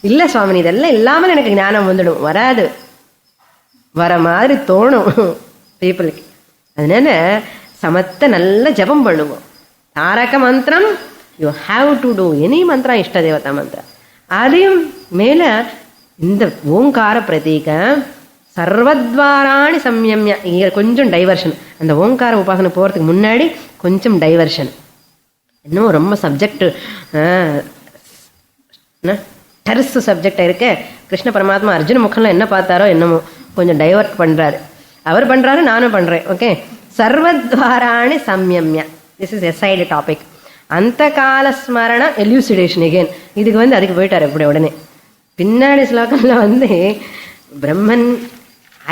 இல்லை சுவாமி, இதெல்லாம் இல்லாமல் எனக்கு ஞானம் வந்துடும். வராது, வர மாதிரி தோணும் பீப்புளுக்கு. அதனால சமத்தை நல்ல ஜபம் பண்ணுவோம். தாரக மந்திரம் you have to do any மந்திரம், இஷ்ட தேவதா மந்திரம். அதையும் மேலே இந்த ஓங்கார பிரதீக சர்வத்வாராணி சம்யம்ய. இங்கே கொஞ்சம் டைவர்ஷன். அந்த ஓங்கார உபாசனை போகிறதுக்கு முன்னாடி கொஞ்சம் டைவர்ஷன். இன்னும் ரொம்ப சப்ஜெக்ட் டெரஸ் சப்ஜெக்டாக இருக்க. கிருஷ்ண பரமாத்மா அர்ஜுன முகம்ல என்ன பார்த்தாரோ என்னமோ கொஞ்சம் டைவர்ட் பண்ணுறாரு. அவர் பண்ணுறாரு, நானும் பண்ணுறேன். ஓகே, சர்வத்வாராணி சம்யம்ய. This is a side topic. அந்த கால ஸ்மரண எல்யூசிடேஷன் எகேன். இதுக்கு வந்து அதுக்கு போயிட்டார் எப்படி உடனே. பின்னாடி ஸ்லோகம்ல வந்து பிரம்மன்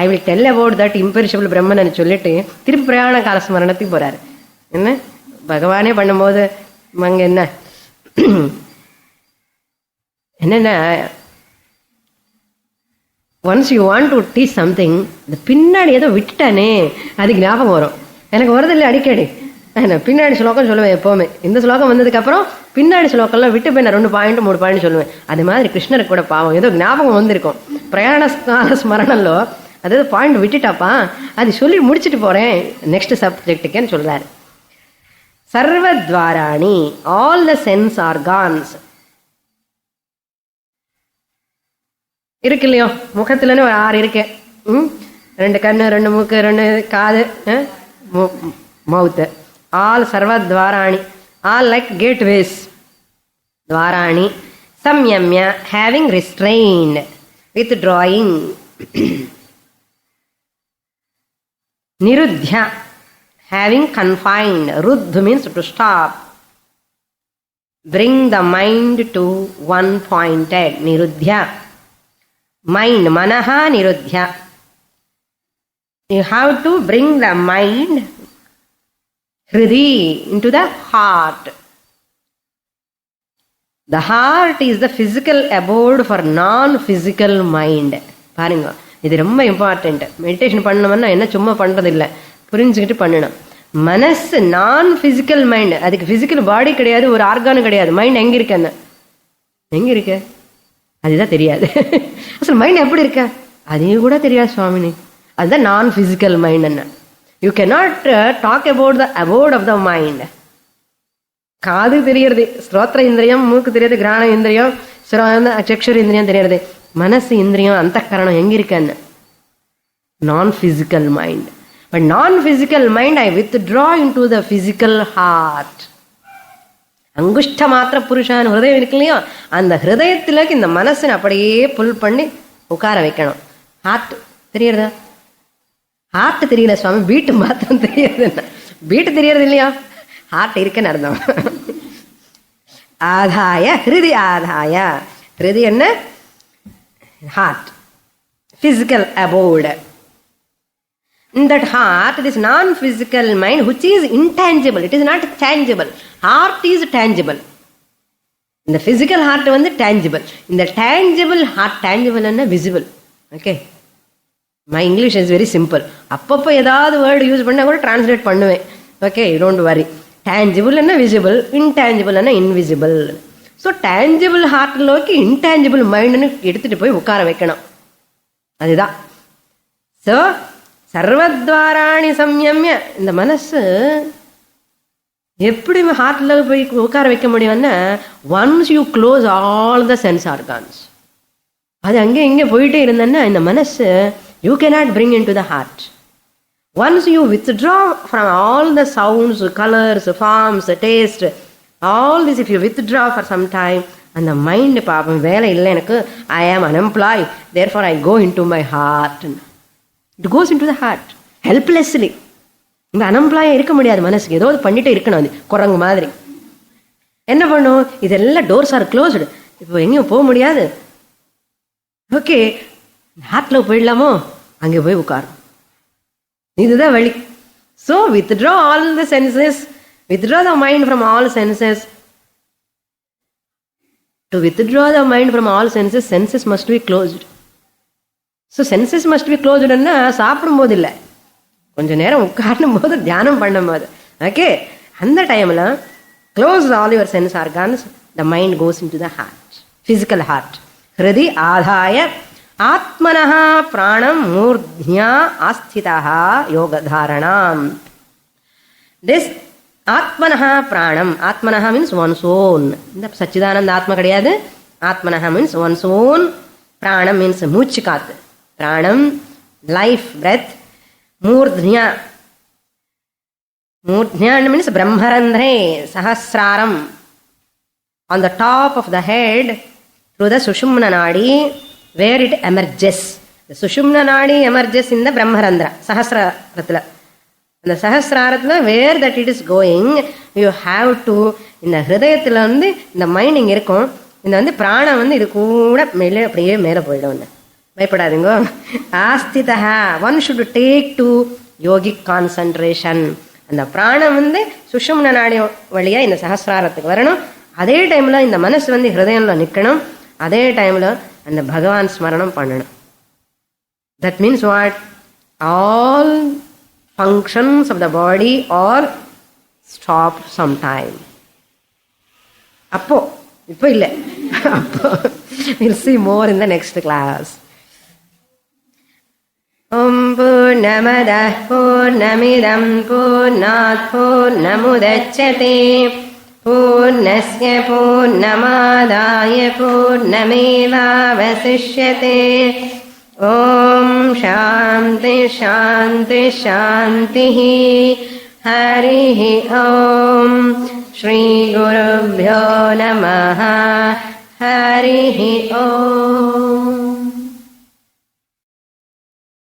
I will tell about that imperishable பிரம்மன் சொல்லிட்டு திருப்பி பிரயாண கால ஸ்மரணத்துக்கு போகிறாரு. என்ன பகவானே பண்ணும்போது அங்கே என்னென்ன once you want to teach something, இந்த பின்னாடி ஏதோ விட்டுட்டானே அதுக்கு ஞாபகம் வரும். எனக்கு வரதில்லை அடிக்கடி. நான் பின்னாடி ஸ்லோகம் சொல்லுவேன் எப்போவுமே. இந்த ஸ்லோகம் வந்ததுக்கப்புறம் பின்னாடி ஸ்லோக்கம்லாம் விட்டு போய் நான் 2 பாயிண்ட் 3 பாயிண்ட் சொல்லுவேன். அது மாதிரி கிருஷ்ணருக்கு கூட பாவம் ஏதோ ஞாபகம் வந்திருக்கும். பிரயாண கால ஸ்மரணம்லோ அதாவது பாயிண்ட் விட்டுட்டாப்பா, அது சொல்லி முடிச்சுட்டு போகிறேன் நெக்ஸ்ட் சப்ஜெக்டுக்கேன்னு சொல்கிறாரு. சர்வத்வாராணி, ஆல் த சென்ஸ் ஆர்கான்ஸ் இருக்கு இல்லையோ. முகத்துலன்னு ஒரு 6 இருக்கு. 2 கண்ணு, 2 மூக்கு, 2 காது, மவுத்து. ஆல் சர்வத்வாராணி, ஆல் லைக் கேட்வேஸ். துவாராணி சம்யம்ய, ஹேவிங் ரிஸ்ட்ரெயின்ட், வித் ட்ராயிங். நிருத்ய, having confined. Ruddh means to stop. Bring the mind to one pointed. Niruddhya. Mind, manaha niruddhya. You have to bring the mind, hridi, into the heart. The heart is the physical abode for non-physical mind. பாருங்க, இது ரொம்ப important. Meditation பண்ணணும்னா என்ன சும்மா பண்ணுறதில்லை, புரிஞ்சுக்கிட்டு பண்ணணும். மனசு நான் பிசிக்கல் மைண்ட். அதுக்கு பிசிக்கல் பாடி கிடையாது, ஒரு ஆர்கானும் கிடையாது. மைண்ட் எங்கே இருக்கு? என்ன எங்கே இருக்கு அதுதான் தெரியாது. அசல் மைண்ட் எப்படி இருக்க அதையும் கூட தெரியாது சுவாமினி. அதுதான் நான் பிசிக்கல் மைண்ட். என்ன you cannot talk about the abode of the mind. காது தெரியறது, ஸ்ரோத்ர இந்திரியம், மூக்கு தெரியாது, கிராண இந்திரியம், சக்ஷுர இந்திரியம் தெரியறது. மனசு இந்திரியம், அந்த கரணம் எங்க இருக்கன்னு நான் physical mind. But non-physical mind, I withdraw into the physical heart. அங்குஷ்ட மாத்திர புருஷான்னு ஹிருதயம் இருக்கு இல்லையா, அந்த ஹிருதயத்துல இந்த மனசை அப்படியே புல் பண்ணி உட்கார வைக்கணும். ஹார்ட் தெரியறதா? ஹார்ட் தெரியல சுவாமி, பீட்டு மாத்திரம் தெரியறது. பீட்டு தெரியறது இல்லையா, ஹார்ட் இருக்குன்னு அர்த்தம். ஆதாய ஹிருதி, ஆதாய ஹிருதி என்ன? Heart, physical abode. In that heart, this non-physical mind, which is intangible, it is not tangible. Heart is tangible. In the physical heart வந்து tangible. In the tangible heart, tangible and visible. Okay. My English is very simple. அப்பப்போ ஏதாவது word use பண்ணா கூட translate பண்ணுவேன். Okay, don't worry. tangible and visible, intangible and invisible. So tangible ஹார்ட்லோக்கு intangible மைண்ட்னு எடுத்துட்டு போய் உட்கார வைக்கணும். அதுதான். ஸோ சர்வத்வாராணி சம்யம்ய. இந்த மனசு எப்படி ஹார்ட்ல போய் உட்கார வைக்க முடியும்னா, once you close all the sense organs, அது அங்கே இங்கே போயிட்டே இருந்தேன்னா இந்த மனசு you cannot bring into the heart. Once you withdraw from all the sounds, colours, forms, taste, all this, if you withdraw for some time, அந்த mind பார்ப்போம் வேலை இல்லை எனக்கு, I am unemployed, therefore I go into my heart. It goes into the heart helplessly. இந்த அன்எம்ப்ளாயாக இருக்க முடியாது மனசுக்கு, ஏதோ பண்ணிட்டு இருக்கணும். அது குரங்கு மாதிரி என்ன பண்ணும், இதெல்லாம் டோர்ஸ் ஆர் க்ளோஸ்டு, இப்போ எங்கேயும் போக முடியாது. ஓகே, ஹார்ட்டில் போயிடலாமோ, அங்கே போய் உட்காரும். இதுதான் வழி. So withdraw all the census, withdraw the mind from all senses. To withdraw the mind from all senses, senses must be closed. So senses must be closed ன்னா சாப்பிடும் போது இல்லை, கொஞ்ச நேரம் உட்காரும் போது, தியானம் பண்ணும் போது. ஓகே, அந்த டைமில் close all your sense organs, the mind goes into the heart, physical heart. ஹிருதி ஆதாய ஆத்மனः பிராணம் மூர்த்யா ஆஸ்திதः யோகதாரணாம். திஸ் ஆத்மனஹா பிராணம், ஆத்மனஹா மீன்ஸ் ஒன்ஸ் ஓன். இந்த சச்சிதானந்த ஆத்மா கிடையாது. ஆத்மனஹா மீன்ஸ் ஒன்ஸ் ஓன். பிராணம் மீன்ஸ் மூச்சு காத்து, பிராணம் லைஃப் பிரெத். மூர்த்யா, மூர்த்யா மீன்ஸ் பிரம்மரந்திரே சஹஸ்ராரம், on the top of the head, through the சுஷும்ன நாடி, வேர் இட் எமர்ஜஸ். சுஷும்ன நாடி எமர்ஜஸ் இந்த பிரம்மரந்திர சஹஸ்ரத்தில். அந்த சஹஸ்ராரத்தில் where that it is going, you have to, இந்த ஹிருதயத்தில் வந்து இந்த மைண்ட் இங்கே இருக்கும், இந்த வந்து பிராணம் வந்து இது கூட மேலே அப்படியே மேலே போயிடும். பயப்படாதுங்க. ஆஸ்திதா, one should take to yogic concentration. அந்த பிராணம் வந்து சுஷும்ன நாடி வழியாக இந்த சஹஸ்ராரத்துக்கு வரணும். அதே டைமில் இந்த மனசு வந்து ஹிருதயம்ல நிற்கணும். அதே டைமில் அந்த பகவான் ஸ்மரணம் பண்ணணும். That means what, all functions of the body are stopped sometime. அப்போ இப்போ இல்லை, அப்போ we'll see more in the next class. Om Purnamadah Purnamidam Purnat Purnamudachyate Purnasya Purnamadaya Purnamevavasishyate. Om Shanti Shanti Shanti. Harihi Om. Shri Gurubhyo Namaha. Harihi Om.